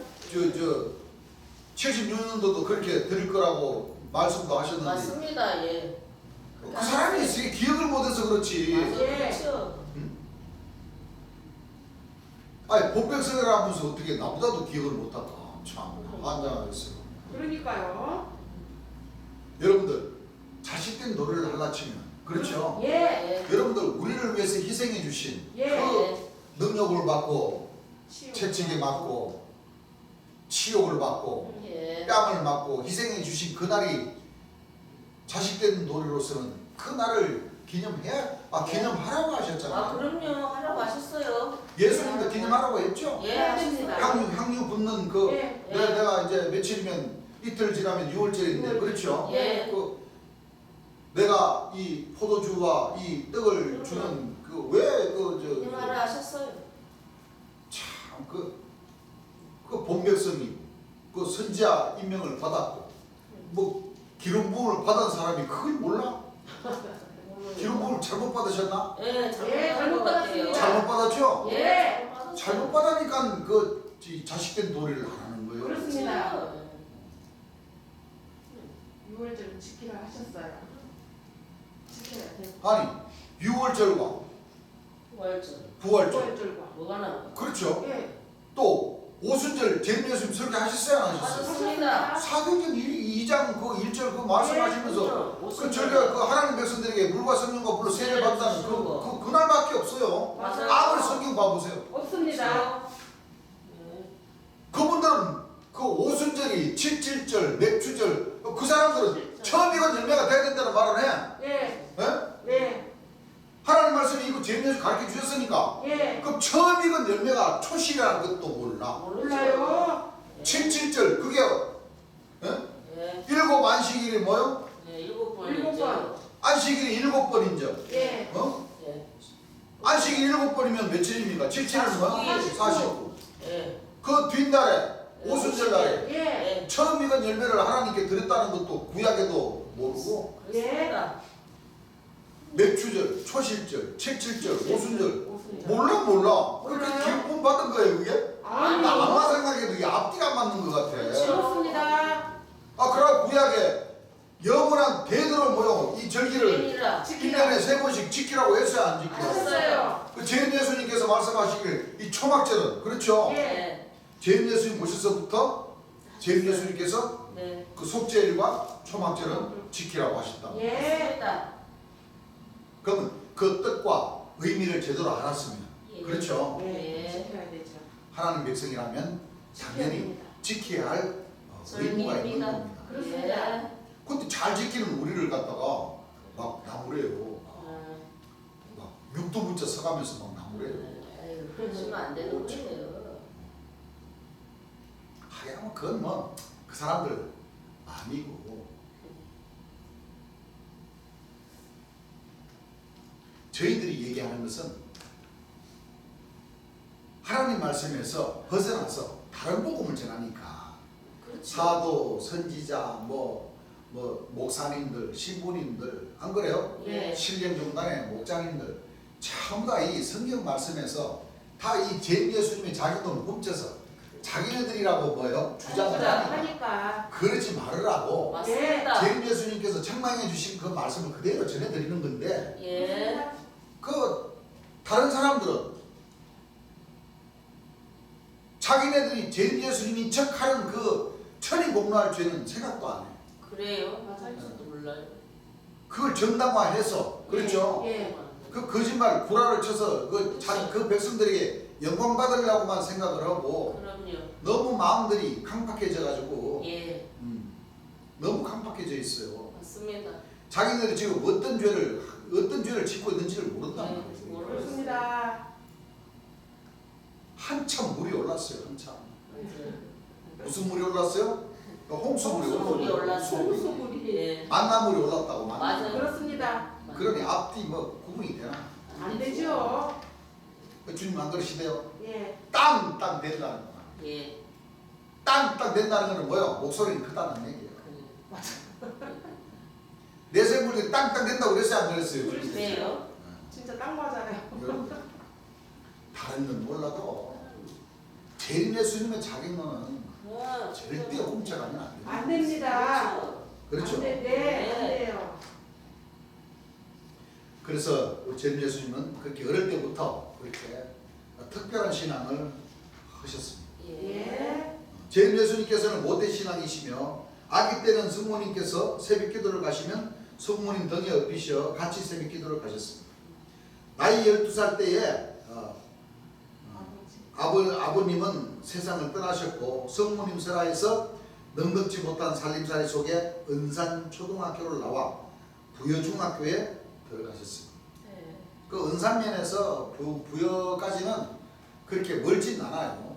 76년도도 그렇게 드릴 거라고 말씀도 하셨는데 맞습니다, 예. 그 사람이 기억을 못해서 그렇지. 맞아요, 예. 그렇죠. 복백성이라 하면서 어떻게 나보다도 기억을 못할까? 참 환장하겠어요. 그러니까요. 여러분들 자식된 노래를 하려 치면 그렇죠. 예. 예. 여러분들 우리를 위해서 희생해 주신 예. 그 능력을 받고 치유. 채찍에 맞고 치욕을 받고 예. 뺨을 맞고 희생해 주신 그날이 자식된 노래로서는 그 날을 기념하라고 하셨잖아요. 그럼요. 하라고 하셨어요. 예수님도 기념하라고 했죠. 예, 해야 하셨습니다. 됩니다. 향유 붙는 예. 내가 이제 며칠이면 이틀 지나면 6월절인데 그렇죠. 예. 내가 이 포도주와 이 떡을 주는 기념하라 하셨어요. 그 본백성이 그 선지자 임명을 받았고 뭐 기름 부음을 받은 사람이 그걸 몰라? 기름 부음을 잘못 받으셨나? 예, 잘못 받았습니다. 잘못 받았죠? 예. 잘못 받으니까 그 자식된 도리를 안 하는 거예요. 그렇습니다. 6월절 지키라 하셨어요. 지켜야 돼. 아니 6월절과 부활절. 부활절 6월절과. 뭐가 나와? 그렇죠. 예. 또 오순절 재림 예수님 설교하셨어요 안 하셨어요? 하셨습니다. 사도행전 2장 그 1절 그 말씀하시면서 예, 그렇죠. 그 저희가 그 하나님 백성들에게 물과 성령과 불로 세례를 받다는 하나밖에 없어요. 맞아요. 아무리 성경 봐보세요. 없습니다. 네. 그분들은 그 오순절이 77절, 맥주절 그 사람들은 처음 익은 열매가 돼야 된다는 말을 해. 예. 예? 예. 하나님 말씀이 이거 제임에서 가르쳐 주셨으니까 예. 그럼 처음 익은 열매가 초실이라는 것도 몰라. 몰라요. 77절 그게 예? 예. 일곱 안식일이 뭐요? 예. 7번. 일곱 번. 안식일이 7번인죠. 예. 어? 예. 안식일 7번이면 며칠입니까? 77은 뭐야? 49. 예. 그 뒷날에 오순절 날에 예. 예. 처음 익은 열매를 하나님께 드렸다는 것도 구약에도 모르고 그렇습니다. 맥주절, 초실절, 칠칠절, 오순절 오순절. 몰라. 그렇게 몰라요. 기쁨 받은 거예요 그게? 아니. 나 아마 생각해도 이게 앞뒤가 안 맞는 것 같아. 그렇습니다. 아 그래 구약에 영원한 대대로 모여 이 절기를 아니라 1년에 3번씩 지키라고 했어요 안 지켜? 하셨어요. 그 제임 예수님께서 말씀하시길 이 초막절은 그렇죠? 예. 네. 제임 예수님 오셔서부터 제임 예수님께서 네. 그 속죄일과 초막절은 지키라고 하신다. 예. 맞습니다. 그러면 그 뜻과 의미를 제대로 알았습니다. 예. 그렇죠? 예. 지켜야 되죠. 하나님 백성이라면 당연히 됩니다. 지켜야 할 의무가 있는 절기입니다. 겁니다. 그렇습니다. 예. 근데 잘 지키는 우리를 갖다가 막 나무래요. 막 육두부처 서가면서 막 나무래요. 아유, 그러시면 안 되는 거예요. 하여간 그건 뭐 그 사람들 마음이고 저희들이 얘기하는 것은 하나님 말씀에서 벗어나서 다른 복음을 전하니까 그렇죠. 사도, 선지자, 목사님들, 신부님들 안 그래요? 예. 신령정단의 목장님들 전부 다 이 성경 말씀에서 다 이 제임 예수님의 자기도 훔쳐서 자기네들이라고 뭐요? 주장을 하니까 하니까. 그러지 말으라고 맞습니다. 제임 예수님께서 책망해 주신 그 말씀을 그대로 전해드리는 건데 예. 그 다른 사람들은 자기네들이 제임 예수님이 척하는 그 천인공로할 죄는 생각도 안 해. 그래요. 맞아요. 저도 몰라요. 그걸 정당화해서 그렇죠. 예. 그 거짓말 구라를 쳐서 그 백성들에게 영광 받으려고만 생각을 하고 그럼요. 너무 마음들이 강팍해져 가지고 예. 너무 강팍해져 있어요. 맞습니다. 자기네들이 지금 어떤 죄를 짓고 있는지를 모른단 네, 말이에요. 모르- 그렇습니다. 한참 물이 올랐어요. 한참. 맞아요. 무슨 물이 올랐어요? 홍수물이 홍수물이 올랐어요. 홍수물이. 예. 만나물이 올랐다고 맞아요. 그렇습니다. 그러니 앞뒤 뭐 구분이 되나? 안 되죠. 주님 안 그러시대요? 예. 땅 된다는 거야. 예. 땅 된다는 거는 뭐예요? 목소리는 크다는 얘기예요. 그래. 내생물들이 땅 된다고 그랬어요? 안 그랬어요? 그래요. 진짜 딱 맞아요. 여러분, 다른 건 몰라도 제일 예수님의 자격론은 절대 훔쳐가면 안 돼요. 안 됩니다. 그렇죠? 안 돼, 네, 안 돼요. 그래서 제일 예수님은 그렇게 어릴 때부터 그렇게 특별한 신앙을 하셨습니다. 예. 제일 예수님께서는 모태 신앙이시며 아기 때는 성모님께서 새벽 기도를 가시면 성모님 등에 업히셔 같이 새벽 기도를 가셨습니다. 나이 12살 때에 아버님은 세상을 떠나셨고 성모님 설하에서 넉넉지 못한 살림살이 속에 은산 초등학교를 나와 부여중학교에 들어가셨습니다. 네. 그 은산면에서 부여까지는 그렇게 멀진 않아요.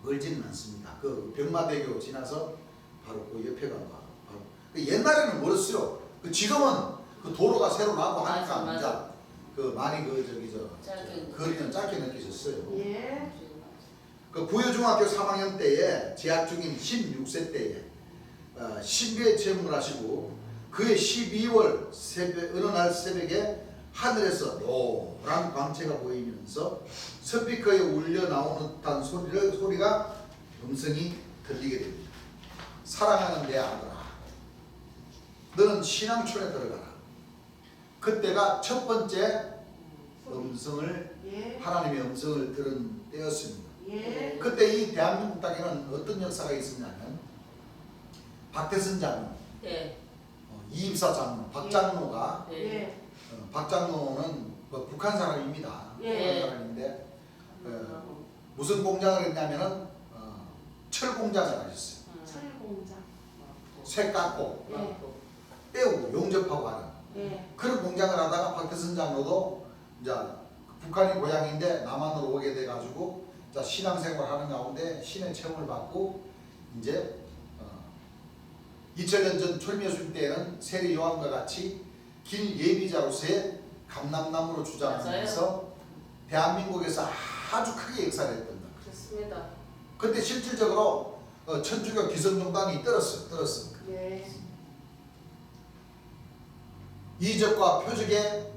멀지는 않습니다. 그 병마대교 지나서 바로 그 옆에가 바로 그 옛날에는 멀었어요. 그 지금은 그 도로가 새로 나고 하니까 맞아. 이제 그 많이 짧게. 거리는 짧게 느껴졌어요. 예. 그 부여중학교 3학년 때에 재학 중인 16세 때에 신비의 체험을 하시고 그해 12월 어느 날 새벽에 하늘에서 노란 광채가 보이면서 스피커에 울려 나오는 듯한 소리가 음성이 들리게 됩니다. 사랑하는 내 아들아, 너는 신앙촌에 들어가라. 그때가 첫 번째 음성을 예. 하나님의 음성을 들은 때였습니다. 예. 그때 이 대한민국 땅에는 어떤 역사가 있었냐면 박태선 장로, 네. 이입사 장로, 박 장로가 네. 예. 박 장로는 북한 사람입니다. 예. 북한 사람인데 무슨 공장을 했냐면은 철 공장을 하셨어요. 철공장. 쇠 깎고 예. 빼고 용접하고 하는 예. 그런 공장을 하다가 박태선 장로도 이제 북한이 고향인데 남한으로 오게 돼가지고 신앙생활 하는 가운데 신의 체험을 받고 이제 2000년 전 철묘수임 때에는 세례 요한과 같이 길 예비자로서의 감람나무로 주장하면서 대한민국에서 아주 크게 역사를 했던 거예요. 그렇습니다. 그때 실질적으로 천주교 기성종단이 떨었어. 예. 이적과 표적의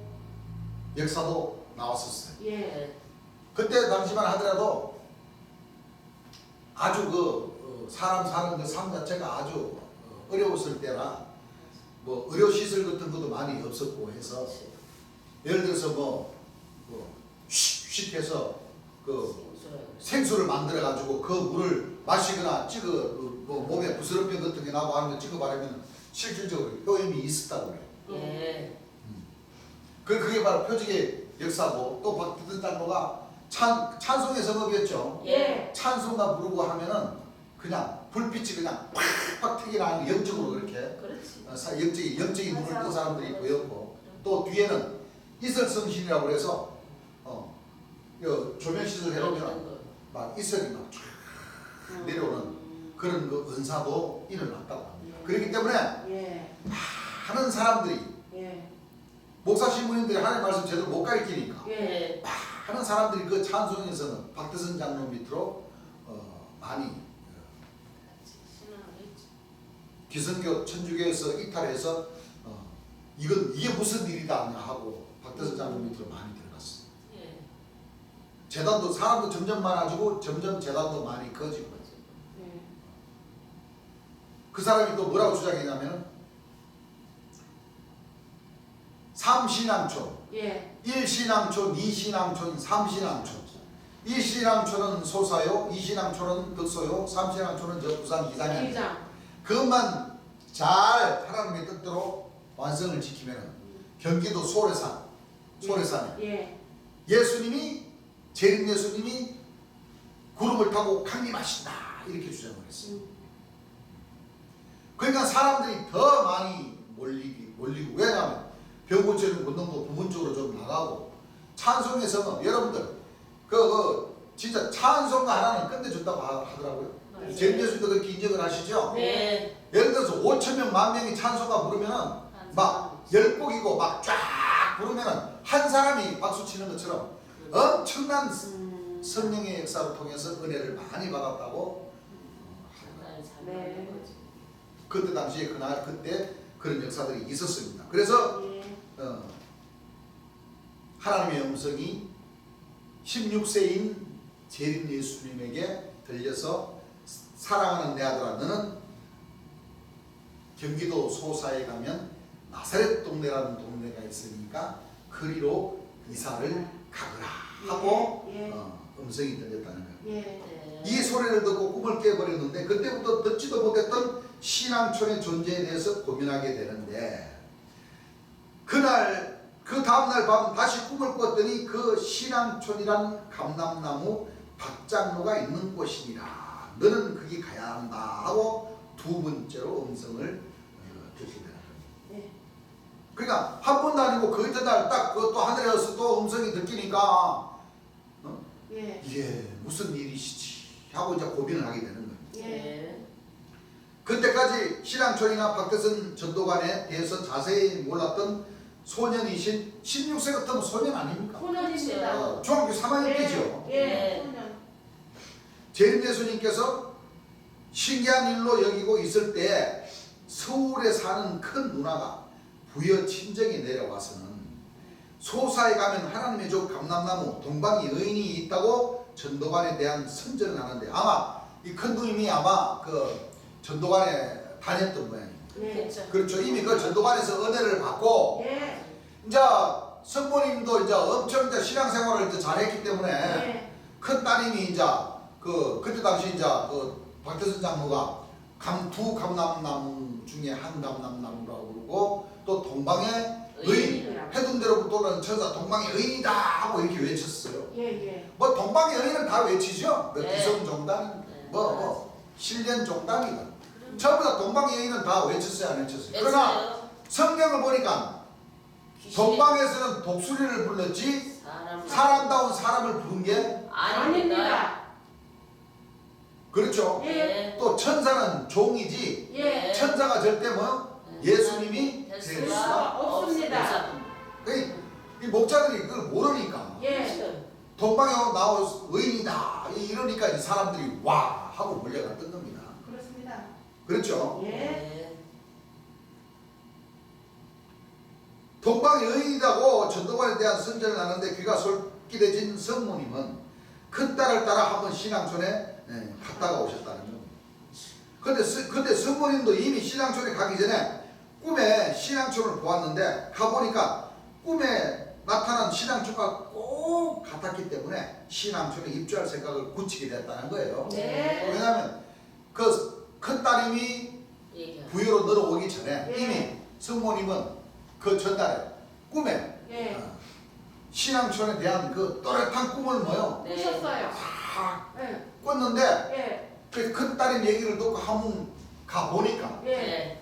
역사도 나왔었어요. 예. 그때 당시만 하더라도 아주 사람 사는 그 삶 자체가 아주 어려웠을 때라 뭐 의료시설 같은 것도 많이 없었고 해서 예를 들어서 쉿 해서 생수를 만들어 가지고 그 물을 마시거나 몸에 부스럼병 같은 게 나고 하는 거 찍어 바르면 실질적으로 효임이 있었다고 그래요. 예. 그게 바로 표적의 역사고 또 박태선 장로가 찬송의 성업이었죠. 예. 찬송가 부르고 하면은 그냥 불빛이 그냥 팍팍 튀기나는 영적으로 그렇게 그렇지. 영적인 눈을 뜬 사람들이 보였고 또 뒤에는 이설성신이라고 그래서 조명시설 해놓으면 막 이설이 막 쫙 내려오는 그런 그 은사도 일어났다고 합니다. 그렇기 때문에 예. 많은 사람들이 예. 목사 신부님들이 하나님 말씀 제대로 못 가르치니까 예. 많은 사람들이 그 찬송에서는 박태선 장로 밑으로 많이 기성교 천주교에서 이탈해서 이게 무슨 일이다 하고 박태선 장로 밑으로 많이 들어갔어요. 예. 재단도 사람도 점점 많아지고 점점 재단도 많이 커지고 예. 그 사람이 또 뭐라고 주장했냐면 3신앙촌 예. 1신앙촌, 2신앙촌, 3신앙촌 1신앙촌은 소사요, 2신앙촌은 덕소요, 3신앙촌은 저 부산 기장이요. 기장. 그것만 잘 하나님의 뜻대로 완성을 지키면 경기도 소래산에 예. 예수님이 재림 예수님이 구름을 타고 강림하신다 이렇게 주장을 했어요. 그러니까 사람들이 더 많이 몰리고 왜냐하면 병 고치는 운동도 부분적으로 좀 나가고 찬송에서는 여러분들 진짜 찬송가 하나는 끝내준다고 하더라고요. 네. 재림 예수님도 그렇게 인정을 하시죠? 네. 예를 들어서 5,000명, 10,000명이 찬송가 부르면은 막 10곡이고 막 쫙 부르면은 한 사람이 박수 치는 것처럼 엄청난 성령의 역사를 통해서 은혜를 많이 받았다고 네. 그때 당시에 그때 그런 역사들이 있었습니다. 그래서 예. 하나님의 음성이 16세인 재림 예수님에게 들려서 사랑하는 내 아들아 너는 경기도 소사에 가면 나사렛 동네라는 동네가 있으니까 그리로 이사를 가거라 하고 예. 음성이 들렸다는 거예요. 예. 이 소리를 듣고 꿈을 깨버렸는데 그때부터 듣지도 못했던 신앙촌의 존재에 대해서 고민하게 되는데 그날 그 다음날 밤 다시 꿈을 꿨더니 그 신앙촌이란 감람나무 박장로가 있는 곳이니라 너는 거기 가야 한다 하고 두 번째로 음성을 듣게 되는 거예요. 예. 그러니까 한 번도 아니고 그 이튿날 딱 또 하늘에서 또 음성이 들키니까 예. 이게 무슨 일이시지 하고 이제 고민을 하게 되는 거예요. 예. 그때까지 신앙촌이나 박태선 전도관에 대해서 자세히 몰랐던 소년이신 16세 같으면 소년 아닙니까? 소년입니다. 중학교 3학년 때죠. 예. 소년. 재림 예수님께서 신기한 일로 여기고 있을 때 서울에 사는 큰 누나가 부여 친정에 내려와서는 소사에 가면 하나님의 족 감람나무 동방이 여인이 있다고 전도관에 대한 선전을 하는데 아마 이 큰 누님이 아마 그 전도관에 다녔던 모양입니다. 예. 그렇죠. 이미 그 전도관에서 은혜를 받고 예. 이제 성모님도 이제 엄청 이제 신앙생활을 이제 잘했기 때문에 예. 큰 따님이 이제 그때 당시 이제 그 박태선 장로가 두 감람나무 중에 한 감람나무라고 그러고 또 동방의 의인 해둔 대로 떠오르는 천사 동방의 의인이다 하고 이렇게 외쳤어요. 예. 뭐 동방의 의인은 다 외치죠. 뭐 네. 기성종단, 네. 뭐 신련종단이다. 전부 다 동방의 의인은 다 외쳤어요, 안 외쳤어요? 그러나 외쳐요. 성경을 보니까 귀신이 동방에서는 독수리를 불렀지 사람다운 사람을 부른 게 아닙니다. 그렇죠. 예. 또 천사는 종이지 예. 천사가 절대 뭐 예수님이 될 될 수가 수가 없습니다. 이 목자들이 그걸 모르니까 예. 동방에 나올 의인이다 이러니까 이 사람들이 와 하고 몰려갔던 겁니다. 그렇습니다. 그렇죠. 예. 동방의 의인이라고 전도관에 대한 선전을 하는데 귀가 솔깃해진 성모님은 큰 딸을 따라 한번 신앙촌에 갔다가 오셨다는 겁니다. 근데 성모님도 이미 신앙촌에 가기 전에 꿈에 신앙촌을 보았는데 가보니까 꿈에 나타난 신앙촌과 꼭 같았기 때문에 신앙촌에 입주할 생각을 굳히게 됐다는 거예요. 네. 왜냐하면 그 큰 딸님이 부여로 늘어오기 전에 예. 이미 성모님은 그 전날에 꿈에 예. 신앙촌에 대한 그 또렷한 꿈을 뭐요? 보셨어요. 다 예. 꿨는데 예. 그 큰 딸님 얘기를 듣고 한번 가보니까 예.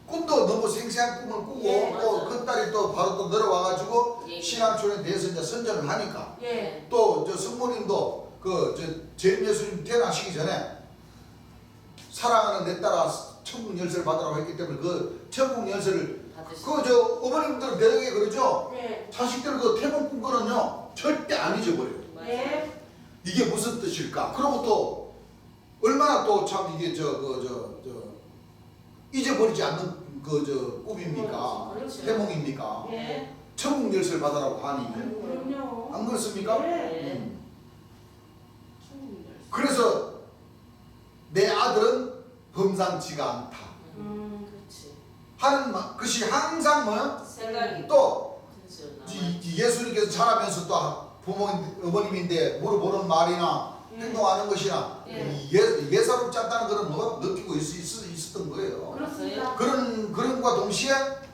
꿈도 너무 생생한 꿈을 꾸고 예, 또 큰 딸이 또 바로 또 늘어와가지고 예. 신앙촌에 대해서 이제 선전을 하니까 예. 또 저 성모님도 그 제일 예수님 태어나시기 전에 사랑하는 내 딸아 천국 열쇠를 받으라고 했기 때문에 그 천국 열쇠를 그 어머님들은 대개 그러죠. 예. 자식들 그 태몽 꿈거는요 절대 안 잊어버려요. 예. 이게 무슨 뜻일까? 그러고 또 얼마나 또 참 이게 잊어버리지 않는 꿈입니까? 그렇죠. 태몽입니까? 예. 천국 열쇠를 받으라고 하니 그럼요. 안 그렇습니까? 예. 그래서 내 아들은 범상치가 않다 그렇지. 하는 것이 항상 뭐요? 생각이 또 그렇죠. 남아요. 예수님께서 자라면서 또 부모님, 어머님인데 물어보는 말이나 행동하는 것이나 예사롭지 않다는 그런 뭐 느끼고 있었던 거예요. 그렇습니다. 그런과 동시에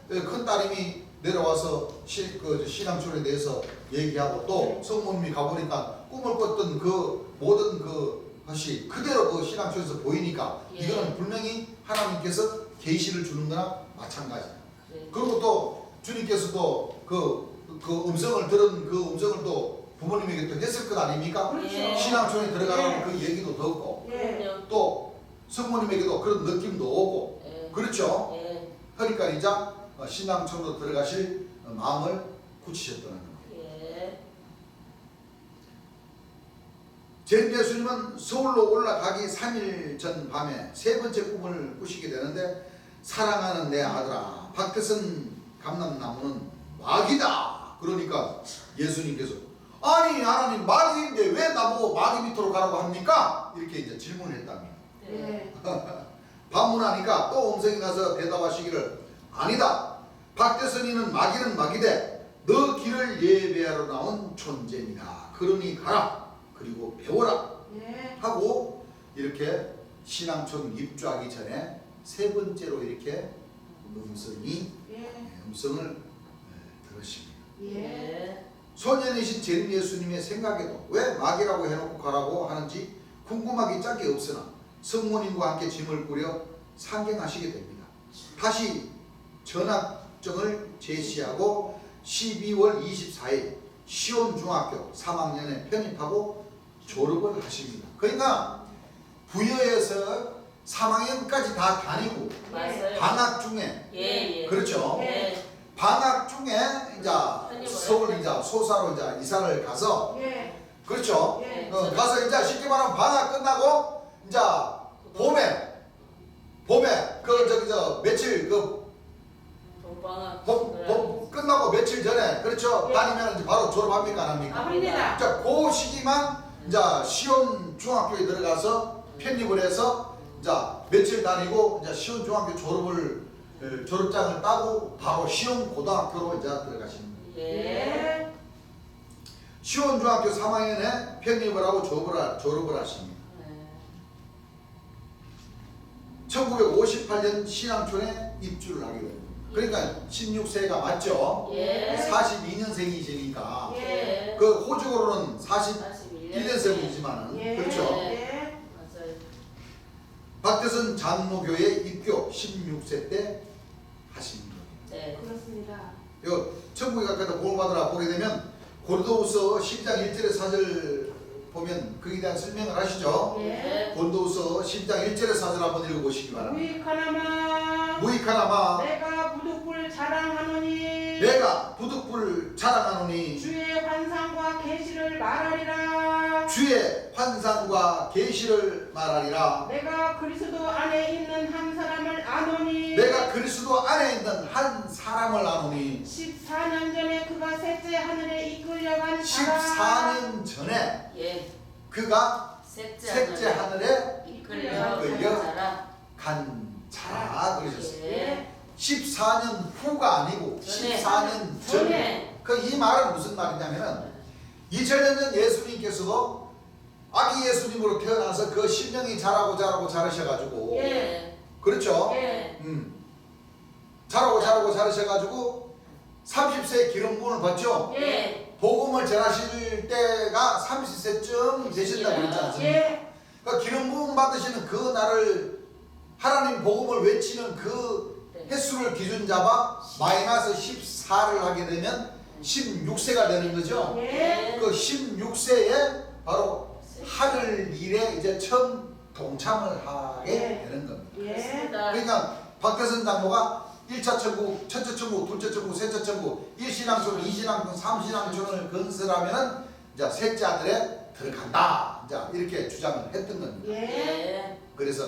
큰 딸님이 내려와서 신앙촌에 대해서 얘기하고 또 성모님이 가보니까 꿈을 꿨던 그 모든 그 것이 그대로 그 신앙촌에서 보이니까 이거는 분명히 하나님께서 계시를 주는 거나 마찬가지다. 그리고 또 주님께서도 그 음성을 들은 그 음성을 또 부모님에게 또 했을 것 아닙니까? 그렇죠. 신앙촌에 들어가는 그 얘기도 듣고 예. 또 성모님에게도 그런 느낌도 오고 그렇죠? 예. 그러니까 이제 신앙촌으로 들어가실 마음을 굳히셨다는 거예요. 예. 젠 예수님은 서울로 올라가기 3일 전 밤에 세 번째 꿈을 꾸시게 되는데 사랑하는 내 아들아 박태선 감람나무는 마귀다. 그러니까 예수님께서 아니 하나님 마귀인데 왜 나보고 마귀 밑으로 가라고 합니까? 이렇게 이제 질문을 했답니다. 예. 반문하니까 또 음성이 나서 대답하시기를 아니다. 박대선이는 마귀는 마귀되 너 길을 예배하러 나온 존재니라. 그러니 가라. 그리고 배워라. 예. 하고 이렇게 신앙촌 입주하기 전에 세 번째로 이렇게 음성을 들으십니다. 예. 소년이신 젠 예수님의 생각에도 왜 마귀라고 해놓고 가라고 하는지 궁금하기 짝이 없으나 성모님과 함께 짐을 꾸려 상경하시게 됩니다. 다시 전학정을 제시하고 12월 24일 시온중학교 3학년에 편입하고 졸업을 하십니다. 그러니까 부여에서 3학년까지 다 다니고 맞아요. 방학 중에 예. 그렇죠. 예. 방학 중에 이제 서울 이제 소사로 이제 이사를 가서 예. 그렇죠. 예. 가서 이제 쉽게 말하면 방학 끝나고 이제 봄에 며칠 봄방학 봄 끝나고 며칠 전에 그렇죠. 예. 다니면 이제 바로 졸업합니까 안 합니까? 합니다. 자, 그 시기만 이제 시온 중학교에 들어가서 편입을 해서 이제 며칠 다니고 이제 시온 중학교 졸업장을 따고 바로 시온 고등학교로 이제 들어가십니다. 예. 시온 중학교 3학년에 편입을 하고 졸업을 하십니다. 1958년 신앙촌에 입주를 하게 됩니다. 그러니까 16세가 맞죠? 예. 42년생이시니까 예. 그 호적으로는 41년. 41년생이지만은 예. 그렇죠? 예. 맞아요. 박대선 장로교회 입교 16세 때 하신 거예요. 네. 그렇습니다. 요 천국에 가까이 복을 받으라 보게 되면 고린도후서 10장 1절의 사절 보면 거기에 대한 설명을 하시죠. 예. 고린도후서 10장 1절의 사절 한번 읽어보시기 바랍니다. 무익하나마 무익하나마 내가 부득불 자랑하노니 내가 부득불 자랑하노니 주의 환상과 계시를 말하리라. 주의 환상과 계시를 말하리라. 내가 그리스도 안에 있는 한 사람을 아노니 내가 그리스도 안에 있는 한 사람을 아노니 14년 전에 그가 셋째 하늘에 이끌려간 자라. 14년 전에 예. 그가 셋째 하늘에 이끌려 이끌려 자라. 간 자라 그러셨어요. 예. 14년 후가 아니고 전에. 14년 전에. 전에. 그 이 말은 무슨 말이냐면은 2000년 전 예수님께서도 아기 예수님으로 태어나서 그 심령이 자라고 자라셔가지고 예. 그렇죠? 예. 자라고 자라셔가지고 30세에 기름 부음을 받죠? 예. 복음을 전하실 때가 30세쯤 되신다고 그랬지 않습니까? 예. 그러니까 기름 부음 받으시는 그 날을 하나님 복음을 외치는 그 네. 횟수를 기준 잡아 마이너스 14를 하게 되면 16세가 되는 거죠. 예. 그 16세에 바로 하늘 일에 이제 처음 동참을 하게 예. 되는 겁니다. 예. 그렇습니다. 그러니까 박대선 장로가 1차 천국, 첫째 천국, 둘째 천국, 셋째 천국, 1신앙촌, 2신앙촌, 3신앙촌을 건설하면은 이제 셋째 아들에 들어간다. 이제 이렇게 주장을 했던 겁니다. 예. 예. 그래서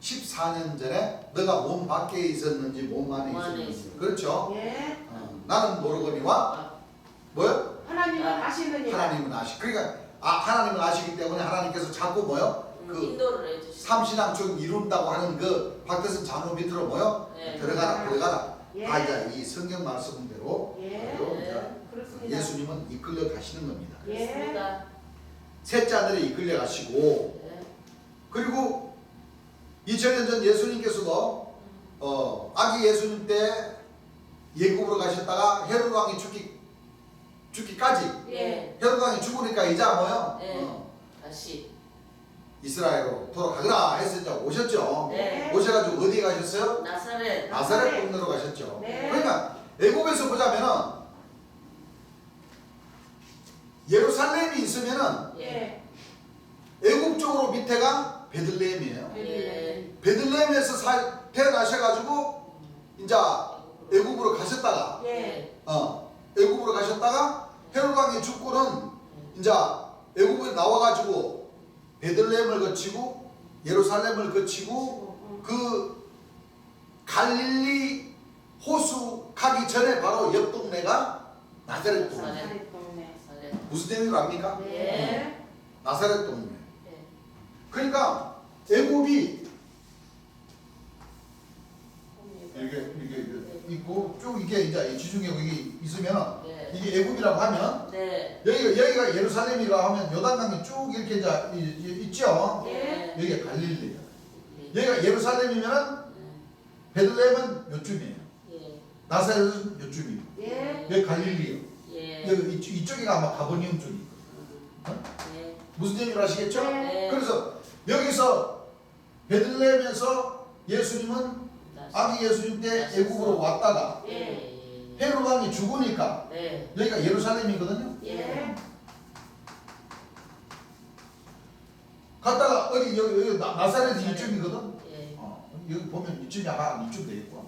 14년 전에 너가 몸 밖에 있었는지 몸 안에 몸 안에 있었는지 있었는지. 그렇죠? 예. 나는 모르거니와 뭐요? 하나님은 아시느니라. 하나님은 아시. 그러니까 하나님을 아시기 때문에 하나님께서 자꾸 뭐요? 그 인도를 해주시고. 삼신앙촌 이룬다고 하는 그 박대선 장로 밑으로 뭐요? 네. 들어가라. 예. 다 이제 이 성경 말씀대로 예. 바로 이제 그렇습니다. 예수님은 이끌려 가시는 겁니다. 예. 그렇습니다. 셋째 아들이 이끌려 가시고 예. 그리고 2000년 전 예수님께서도 아기 예수님 때 예굽으로 가셨다가 헤롯 왕이 죽기까지 예. 헤롯 왕이 죽으니까 이제 뭐요? 예. 다시. 이스라엘로 돌아가거라 해서 이제 오셨죠. 네. 오셔가지고 어디에 가셨어요? 나사렛. 나사렛 동네로 가셨죠. 네. 그러니까 애굽에서 보자면은 예루살렘이 있으면은 예. 애굽 쪽으로 밑에가 베들레헴이에요. 예. 베들레헴에서 태어나셔가지고 이제 애굽으로 가셨다가 예. 애굽으로 가셨다가 헤롯 왕이 죽고는 이제 애굽에 나와가지고 베들레헴을 거치고 예루살렘을 거치고 그 갈릴리 호수 가기 전에 바로 옆 동네가 나사렛 동네. 나사렛 동네. 나사렛. 무슨 얘기를 압니까? 예. 나사렛 동네. 예. 그러니까 애굽이 이게 있고 쭉 이게 이제 이 지중해 여기 있으면 네. 이게 애굽이라고 하면 네. 여기가 예루살렘이라고 하면 요단강이 쭉 이렇게 이제 있죠. 예. 여기가 갈릴리예요. 여기가 예루살렘이면은 베들레헴은 요쯤이에요. 예. 나사렛은 요쯤이에요. 예. 여기 갈릴리예요. 예. 여기 이쪽이가 아마 가버니움 쪽이고. 예. 무슨 얘기를 하시겠죠? 네. 그래서 여기서 베들레헴에서 예수님은 아기 예수님 때 애굽으로 왔다가 예. 헤롯 왕이 죽으니까 네. 여기가 예루살렘이거든요. 예. 갔다가 여기 나사렛이 이쪽이거든. 예. 여기 보면 이쪽이 아마 이쪽 되겠고.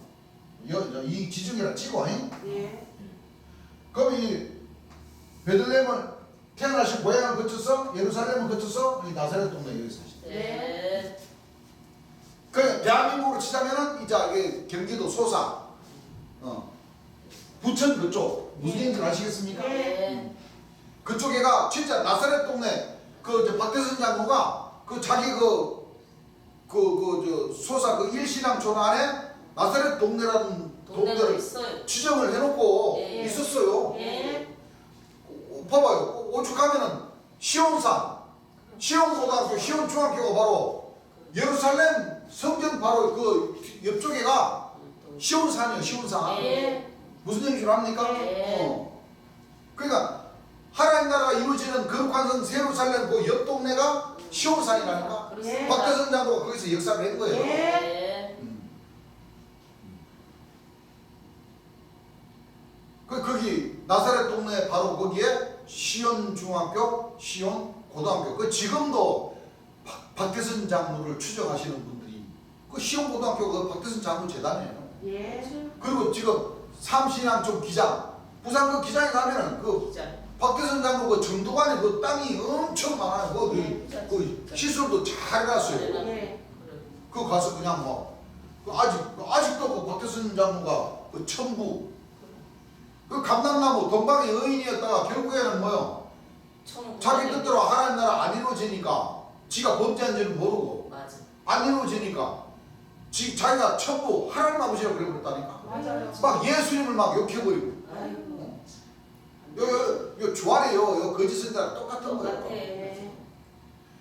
이 지중해라 치고 예. 그럼 이 베들레헴을 태어나신 고향을 거쳐서 예루살렘을 거쳐서 이 나사렛 동네 여기서 하시다. 네. 그 대한민국으로 치자면은 이제 이게 경기도 소사, 부천 그쪽 무슨 얘기인지 아시겠습니까? 예. 그쪽에가 진짜 나사렛 동네 그 박대선 장로가 그 자기 저 소사 그 일신앙촌 안에 나사렛 동네라는 동네가 동네를 있어요. 지정을 해놓고 예. 있었어요. 예. 봐봐요. 오죽하면은 시온산, 시온고등학교, 시온중학교가 바로 예루살렘 성전 바로 그 옆쪽에가 시온산이요, 시온산. 예. 무슨 얘기인 줄 압니까? 예. 그러니까 하나님 나라가 이루어지는 거룩한 성 세루살렘 그 옆 동네가 시온산이라니까. 그렇습니다. 박태선 장로가 거기서 역사를 한 거예요. 예. 거기 나사렛 동네 바로 거기에 시온 중학교, 시온 고등학교. 그 지금도 박태선 장로를 추정하시는 분들이 그 시온 고등학교 그 박태선 장로 재단이에요. 예. 그리고 지금 삼신앙촌 기장, 부산 그 기장에 가면은 그 기자. 박태선 장로 그 전도관에 그 땅이 엄청 많아요. 네. 그 시설도 잘 해놨어요. 예. 그 가서 그냥 뭐 아직도 그 박태선 장로가 그 천부 그 감람나무 동방의 여인이었다가 결국에는 뭐요? 자기 뜻대로 하나님 나라 안 이루어지니까 지가 범죄한 줄은 모르고 맞아. 안 이루어지니까 자기가 천부 하나님 아버지라고 그래버렸다니까. 맞아요. 막 예수님을 막 욕해버리고. 아이고. 요 조아래요. 요 거짓선자랑 똑같은 똑같아. 거예요. 예.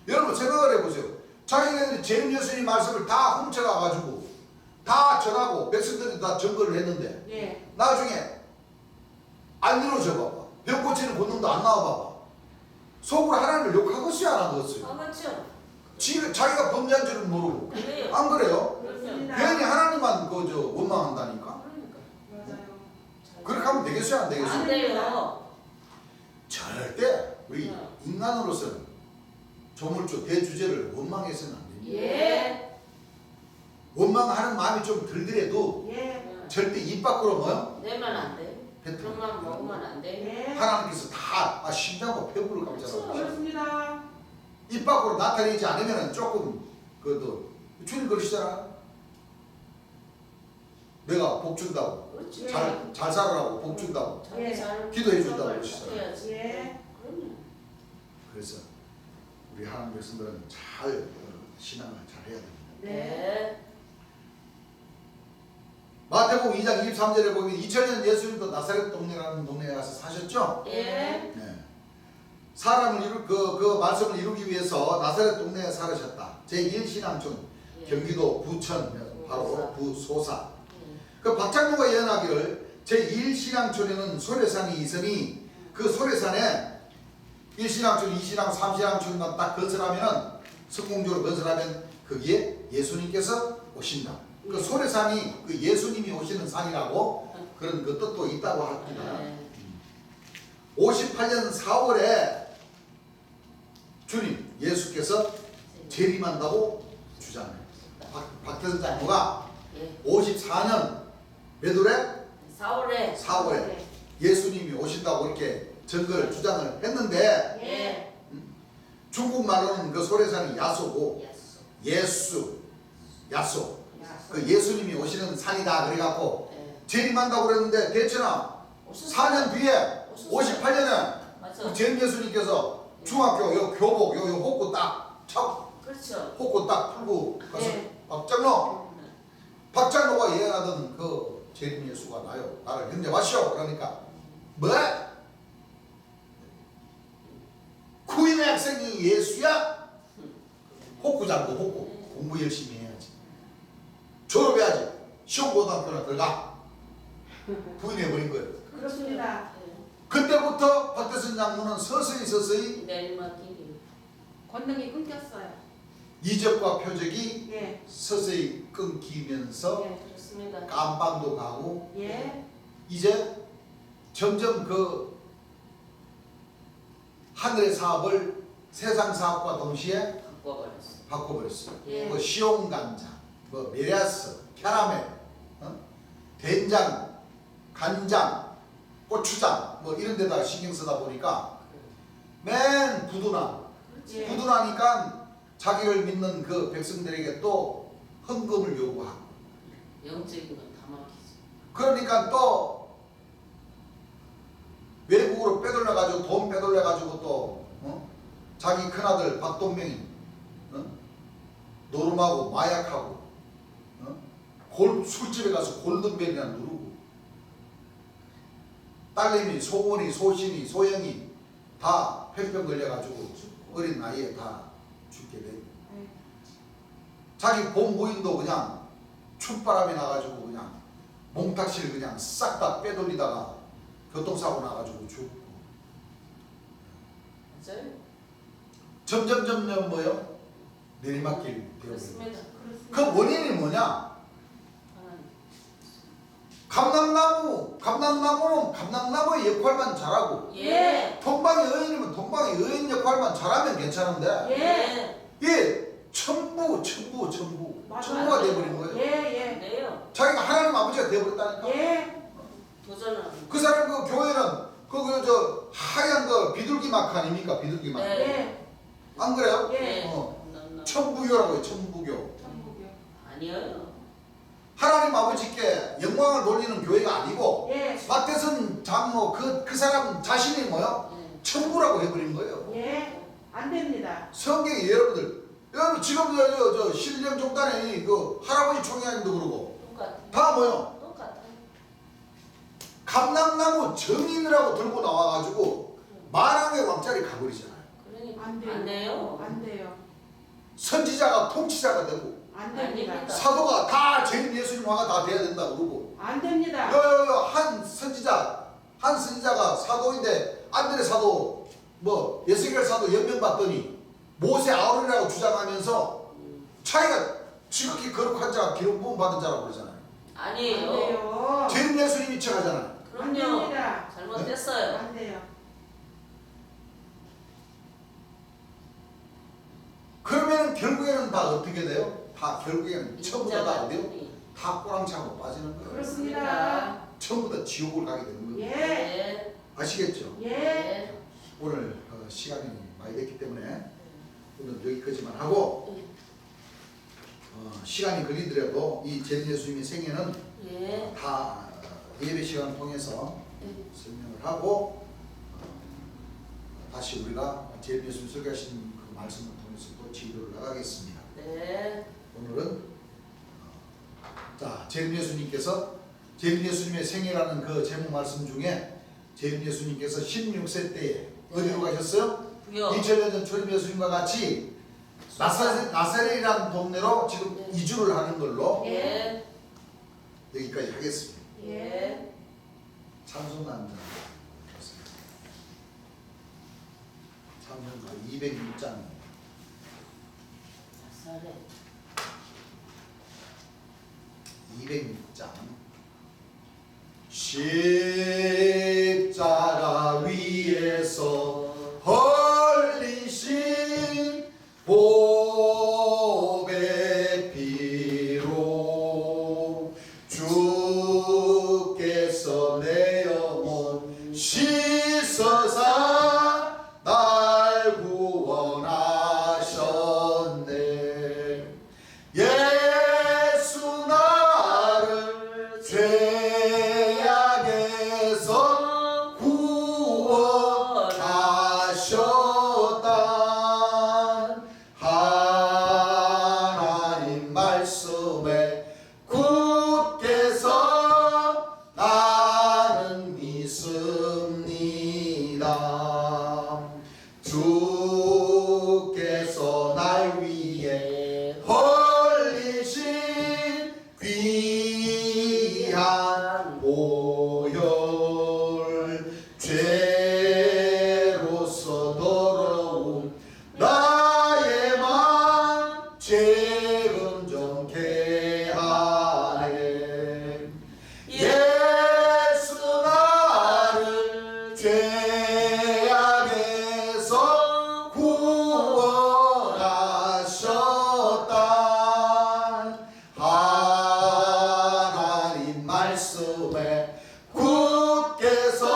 여러분 생각을 해보세요. 자기네들이 재림 예수님 말씀을 다 훔쳐가가지고 다 전하고 백성들이 다 증거를 했는데 예. 나중에 안 이루어져 봐봐. 병 고치는 본능도 안 나와 봐봐. 속으로 하나님을 욕하겠어요 안 하겠어요? 아, 그렇죠. 자기가 범죄한 줄은 모르고. 그래요. 안 그래요? 그렇습니다. 괜히 하나님만 원망한다니까. 그러니까. 맞아요. 그렇게 하면 되겠어요 안 되겠어요? 안 돼요. 절대 우리 인간으로서는 조물주 대주제를 원망해서는 안 됩니다. 예. 원망하는 마음이 좀 들더라도 예. 절대 입 밖으로 뭐요? 내면 안 돼. 뱉어. 그것만 먹으면 안 돼. 예. 하나님께서 다 심장과 폐부를 감싸라고 그렇습니다. 입 밖으로 나타내지 않으면 조금 그래도 주님 그러시잖아. 내가 복 준다고 그렇지. 잘 살아라고 복 준다고 자기 잘 기도해 준다고 생각을 그러시잖아요. 해야지. 예. 그럼요. 그래서 우리 하나님 백성들은 잘 신앙을 잘 해야 됩니다. 네. 마태복음 2장 23절에 보면 2000년 예수님도 나사렛 동네라는 동네에 가서 사셨죠? 예. 네. 사람을 그 말씀을 이루기 위해서 나사렛 동네에 살으셨다. 제1신앙촌 예. 경기도 부천 바로 부소사. 예. 그 박장로가 예언하기를 제1신앙촌에는 소래산이 있으니 그 소래산에 1신앙촌, 2신앙, 3신앙촌만 딱 건설하면은 성공적으로 건설하면 거기에 예수님께서 오신다. 그 소래산이 그 예수님이 오시는 산이라고 그런 그 뜻도 있다고 합니다. 예. 58년 4월에 주님 예수께서 재림한다고 주장해요. 박태선 장로가 예. 54년 몇 월에? 4월에 4월에 예수님이 오신다고 이렇게 증거를 주장을 했는데 예. 중국말로는 그 소래산이 야소고 야수. 예수 야소 야. 그 예수님이 오시는 산이다 그래갖고 예. 재림한다고 그랬는데 대체나 4년 뒤에 58년에 맞아. 그 재림 예수님께서 중학교 요 교복 요 호구 딱착 그렇죠. 호구 딱 풀고 가서 네. 박장로가 예언하던 그 재림 예수가 나요. 나를 영접하시오. 그러니까 뭐? 구인의 학생이 예수야? 호구 장고 호구 공부 열심히 해야지. 졸업해야지. 시험고등학교나 들어가. 부인해버린 거예요. 그렇습니다. 그때부터 박태선 장로는 서서히 내리막길이. 권능이 끊겼어요. 이적과 표적이 예. 서서히 끊기면서 예, 그렇습니다. 깜빵도 가고 예. 이제 점점 그 하늘의 사업을 세상 사업과 동시에 바꿔버렸어. 바꿔버렸어요. 예. 뭐 시용간장, 뭐 메리아스, 캐러멜, 된장, 간장, 고추장 뭐 이런 데다 신경 쓰다 보니까 맨 부도나 예. 부도나니까 자기를 믿는 그 백성들에게 또 헌금을 요구하고 영적인 건 다 막히지. 그러니까 또 외국으로 빼돌려가지고 돈 빼돌려가지고 또 자기 큰아들 박동명이 노름하고 마약하고 술집에 가서 골든벨이나 누르고 딸내미 소원이 소신이 소영이 다 폐병 걸려가지고 어린 나이에 다 죽게 되고 자기 본 부인도 그냥 춥바람이 나가지고 그냥 몽탁실 그냥 싹 다 빼돌리다가 교통사고 나가지고 죽고 맞아요. 점점 뭐요? 내리막길 되어버리고. 그렇습니다. 그 원인이 뭐냐? 하나님. 감람나무는 감람나무의 역할만 잘하고 예. 동방의 여인이면 동방의 여인 역할만 잘하면 괜찮은데 예. 이게 천부가 돼버린 거예요. 예. 네요. 자기가 하나님 아버지가 돼버렸다니까. 예. 도전하는. 그 사람 그 교회는 저 하얀 그 비둘기 마크 아닙니까? 비둘기 마크. 네. 예. 안 그래요? 예. 천부교라고 해요. 천부교. 천국이요. 아니에요. 하나님 아버지께 영광을 돌리는 교회가 아니고 예. 박대선 장로 그 사람 자신이 뭐요? 예. 천부라고 해버린 거예요. 예. 안 됩니다. 성경이 여러분 지금 저 신령종단에 그 할아버지 총회장도 그러고 똑같아. 다 뭐요? 똑같아. 감람나무 정인이라고 들고 나와가지고 만왕의 왕자리 가버리잖아요. 그러니까 안 돼요. 안 돼요. 안 돼요. 선지자가 통치자가 되고 안 됩니다. 아닙니다. 사도가 다 제일 예수님 화가 다 돼야 된다고 그러고 안 됩니다. 한 선지자가 사도인데 안드레 사도 뭐 예수겔 사도 연명 받더니 모세 아우론이라고 주장하면서 자기가 지극히 거룩한 자가 기름 부음 받은 자라고 그러잖아요. 안 아니에요. 돼요. 제일 예수님이 척하잖아요. 안 그럼요. 됩니다. 잘못됐어요. 안 돼요. 그러면 결국에는 다 어떻게 돼요? 다 결국에는 전부 다 어디요? 인자가 다 꼬랑차고 빠지는 거예요. 그렇습니다. 전부 다 지옥을 가게 되는 거예요. 예. 예. 아시겠죠? 예. 예. 오늘 시간이 많이 됐기 때문에 오늘 여기까지만 하고 시간이 걸리더라도 이 제 예수님의 생애는 예. 다 예배 시간을 통해서 예. 설명을 하고 다시 우리가 제 예수님 설교하신 그 말씀을 통해서 또 지도를 나가겠습니다. 네. 오늘은 자 제림 예수님께서 제림 예수님의 생애라는 그 제목 말씀 중에 제림 예수님께서 16세 때에 어디로 가셨어요? 부여. 2000년 전 초림 예수님과 같이 나사렛이라는 동네로 지금 네. 이주를 하는 걸로 예. 여기까지 하겠습니다. 예. 찬송가 찬송가 206장 나사렛. 206장 십자가 위에서 흘리신 보배 피로 주께서 내 영혼 씻어사 날 구원하셨네. 예수 나를 죄악에서 구원하셨다. 하나님 말씀에 굳게서 나는 믿습니다. 주께서 날 위해 흘리신 귀한 보혈 죄로서 더러운 나의 맘 재금정케 하네. 예수 나를 죄악에서 구원하셨다. 하나님 말씀에 굳게서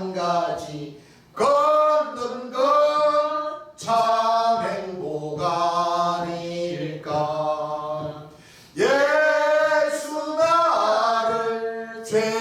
한 가지 걷는 것 참 행복 아닐까. 예수 나를 죄악에서